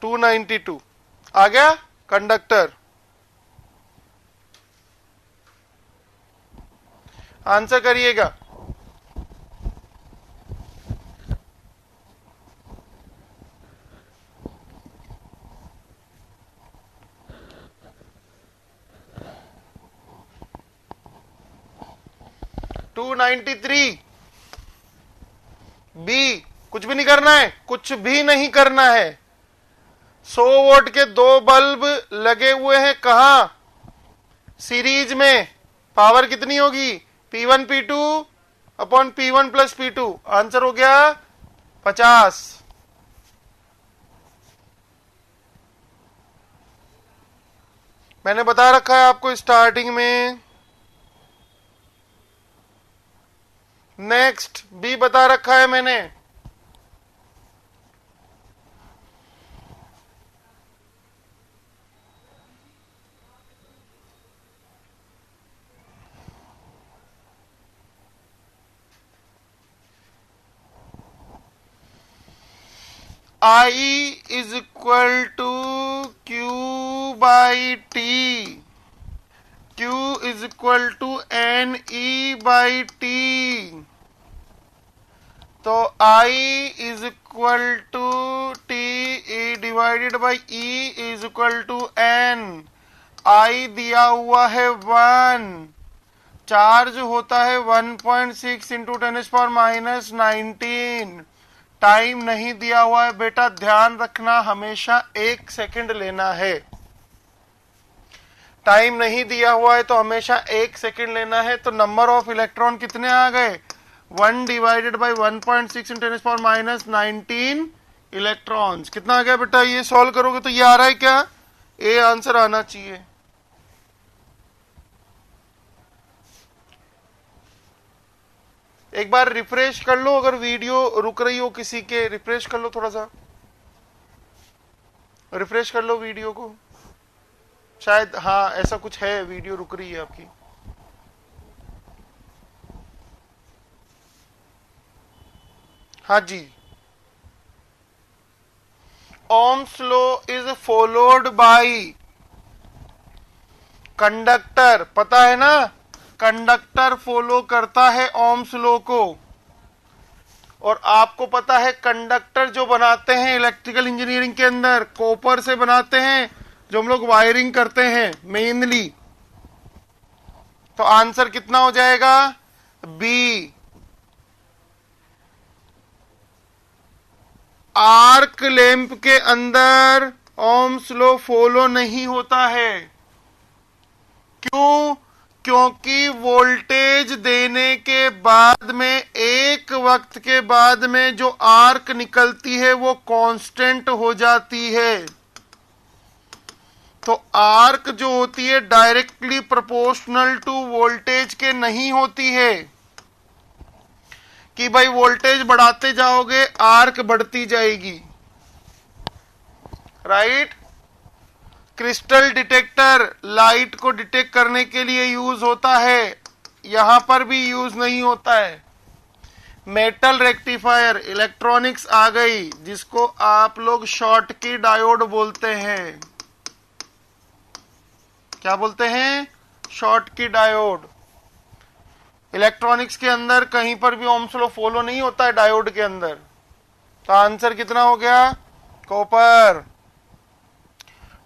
292 आ गया कंडक्टर। आंसर करिएगा। टू 93 बी, कुछ भी नहीं करना है, कुछ भी नहीं करना है। 100 वोल्ट के 2 बल्ब लगे हुए हैं, कहां? सीरीज में। पावर कितनी होगी? P1 P2 upon P1 plus P2। Answer हो गया 50। मैंने बता रखा है आपको स्टार्टिंग में। नेक्स्ट बी बता रखा है मैंने। I is equal to Q by T, Q is equal to NE by T। तो I is equal to T E divided by E is equal to N। I दिया हुआ है 1, charge होता है 1.6 इंटू 10⁻⁻19। टाइम नहीं दिया हुआ है बेटा, ध्यान रखना, हमेशा 1 सेकंड लेना है। टाइम नहीं दिया हुआ है तो हमेशा 1 सेकंड लेना है। तो नंबर ऑफ इलेक्ट्रॉन कितने आ गए? 1 डिवाइडेड बाई 1.6 इंटू 10⁻⁻19 इलेक्ट्रॉन्स। कितना आ गया बेटा? ये सॉल्व करोगे तो ये आ रहा है क्या? ए आंसर आना चाहिए। एक बार रिफ्रेश कर लो, अगर वीडियो रुक रही हो किसी के, रिफ्रेश कर लो, थोड़ा सा रिफ्रेश कर लो वीडियो को। शायद हाँ ऐसा कुछ है, वीडियो रुक रही है आपकी। हाँ जी। Ohm's law is followed by conductor, पता है ना? कंडक्टर फॉलो करता है ओम्स लॉ को। और आपको पता है कंडक्टर जो बनाते हैं इलेक्ट्रिकल इंजीनियरिंग के अंदर कॉपर से बनाते हैं, जो हम लोग वायरिंग करते हैं मेनली। तो आंसर कितना हो जाएगा? बी। आर्क लैंप के अंदर ओम्स लॉ फॉलो नहीं होता है। क्यों? क्योंकि वोल्टेज देने के बाद में, एक वक्त के बाद में जो आर्क निकलती है वो कांस्टेंट हो जाती है। तो आर्क जो होती है डायरेक्टली प्रोपोर्शनल टू वोल्टेज के नहीं होती है कि भाई वोल्टेज बढ़ाते जाओगे आर्क बढ़ती जाएगी। राइट? क्रिस्टल डिटेक्टर लाइट को डिटेक्ट करने के लिए यूज होता है, यहां पर भी यूज नहीं होता है। मेटल रेक्टिफायर, इलेक्ट्रॉनिक्स आ गई, जिसको आप लोग शॉटकी डायोड बोलते हैं। क्या बोलते हैं? Schottky diode. इलेक्ट्रॉनिक्स के अंदर कहीं पर भी ओम्स लॉ फॉलो नहीं होता है डायोड के अंदर। तो आंसर कितना हो गया? Copper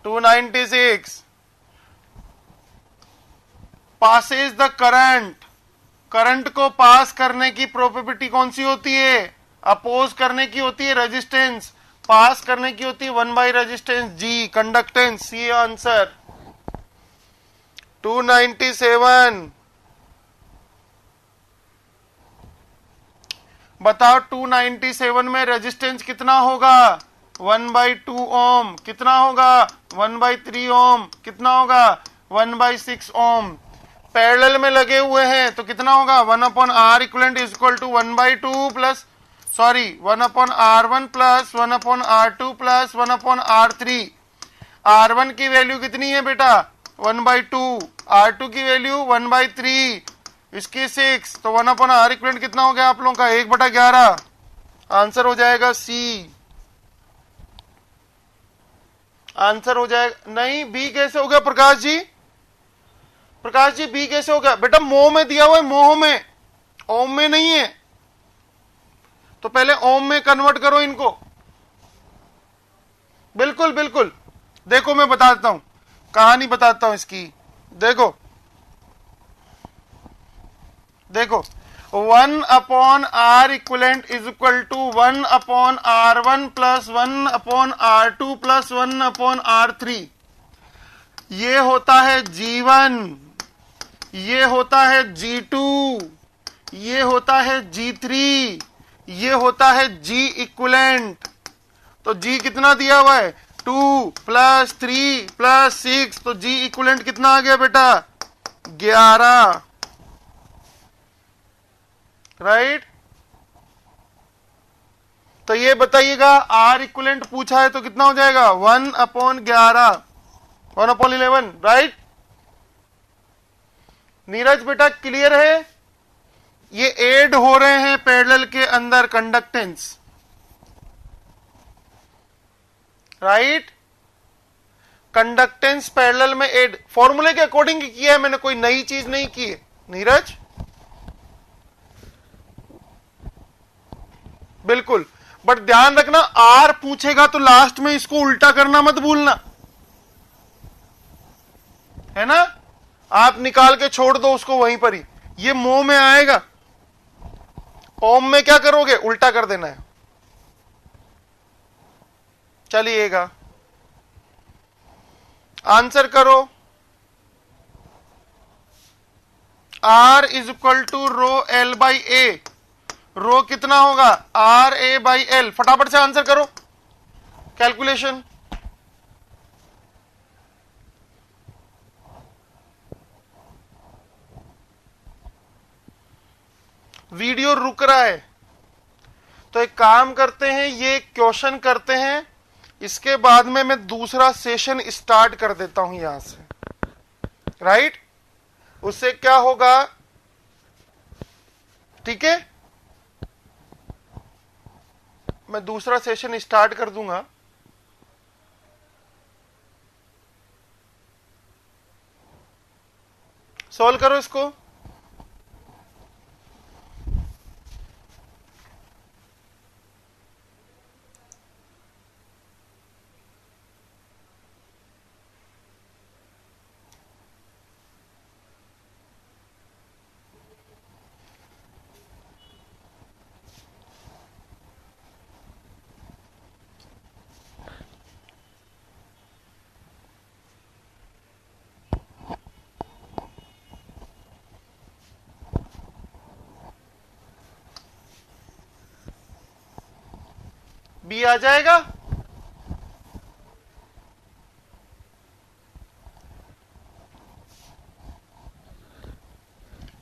296। Passage the current, current को पास करने की प्रोबेबिलिटी कौन सी होती है? अपोज करने की होती है रेजिस्टेंस, पास करने की होती है 1 by रेजिस्टेंस जी, कंडक्टेंस। C answer 297। बताओ 297 में रेजिस्टेंस कितना होगा? 1/2 ओम। कितना होगा? 1/3 ओम। कितना होगा? 1/6 ओम। पैरेलल में लगे हुए हैं तो कितना होगा? 1/R equivalent is equal to 1/2 plus 1/R1 plus 1/R2 plus 1/R3। R1 की वैल्यू कितनी है बेटा? 1/2। R2 की वैल्यू 1/3, इसकी 6, तो 1/R इक्वलेंट कितना हो गया आप लोगों का? 1/11। आंसर हो जाएगा सी। आंसर हो जाएगा नहीं, बी कैसे हो गया प्रकाश जी? प्रकाश जी बी कैसे हो गया? बेटा मोह में दिया हुआ है, मोह में, ओम में नहीं है। तो पहले ओम में कन्वर्ट करो इनको। बिल्कुल बिल्कुल। देखो मैं बताता हूं, कहानी बताता हूं इसकी। देखो देखो 1/R equivalent is equal to 1/R1 plus 1/R2 plus 1/R3। ये होता है G1, ये होता है G2, ये होता है G3, ये होता है G इक्वलेंट। तो G कितना दिया हुआ है? 2 प्लस 3 प्लस 6, तो G इक्वलेंट कितना आ गया बेटा? 11। राइट? तो ये बताइएगा R इक्वलेंट पूछा है तो कितना हो जाएगा? 1/11, 1/11। राइट? नीरज बेटा क्लियर है? ये ऐड हो रहे हैं पैरेलल के अंदर कंडक्टेंस। राइट? कंडक्टेंस पैरेलल में ऐड, फॉर्मूले के अकॉर्डिंग किया है मैंने, कोई नई चीज नहीं की है। नीरज बिल्कुल, बट ध्यान रखना आर पूछेगा तो लास्ट में इसको उल्टा करना मत भूलना, है ना? आप निकाल के छोड़ दो उसको वहीं पर ही, ये मोह में आएगा। ओम में क्या करोगे? उल्टा कर देना है। चलिएगा आंसर करो। R is equal to rho L by A. Rho कितना होगा? RA by L। फटाफट से आंसर करो, कैलकुलेशन। वीडियो रुक रहा है तो एक काम करते हैं, ये क्वेश्चन करते हैं, इसके बाद में मैं दूसरा सेशन स्टार्ट कर देता हूं यहां से। राइट? उससे क्या होगा? ठीक है, मैं दूसरा सेशन स्टार्ट कर दूंगा। सॉल्व करो इसको। बी आ जाएगा?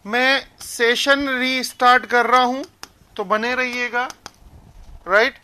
मैं सेशन रीस्टार्ट कर रहा हूं तो बने रहिएगा। राइट?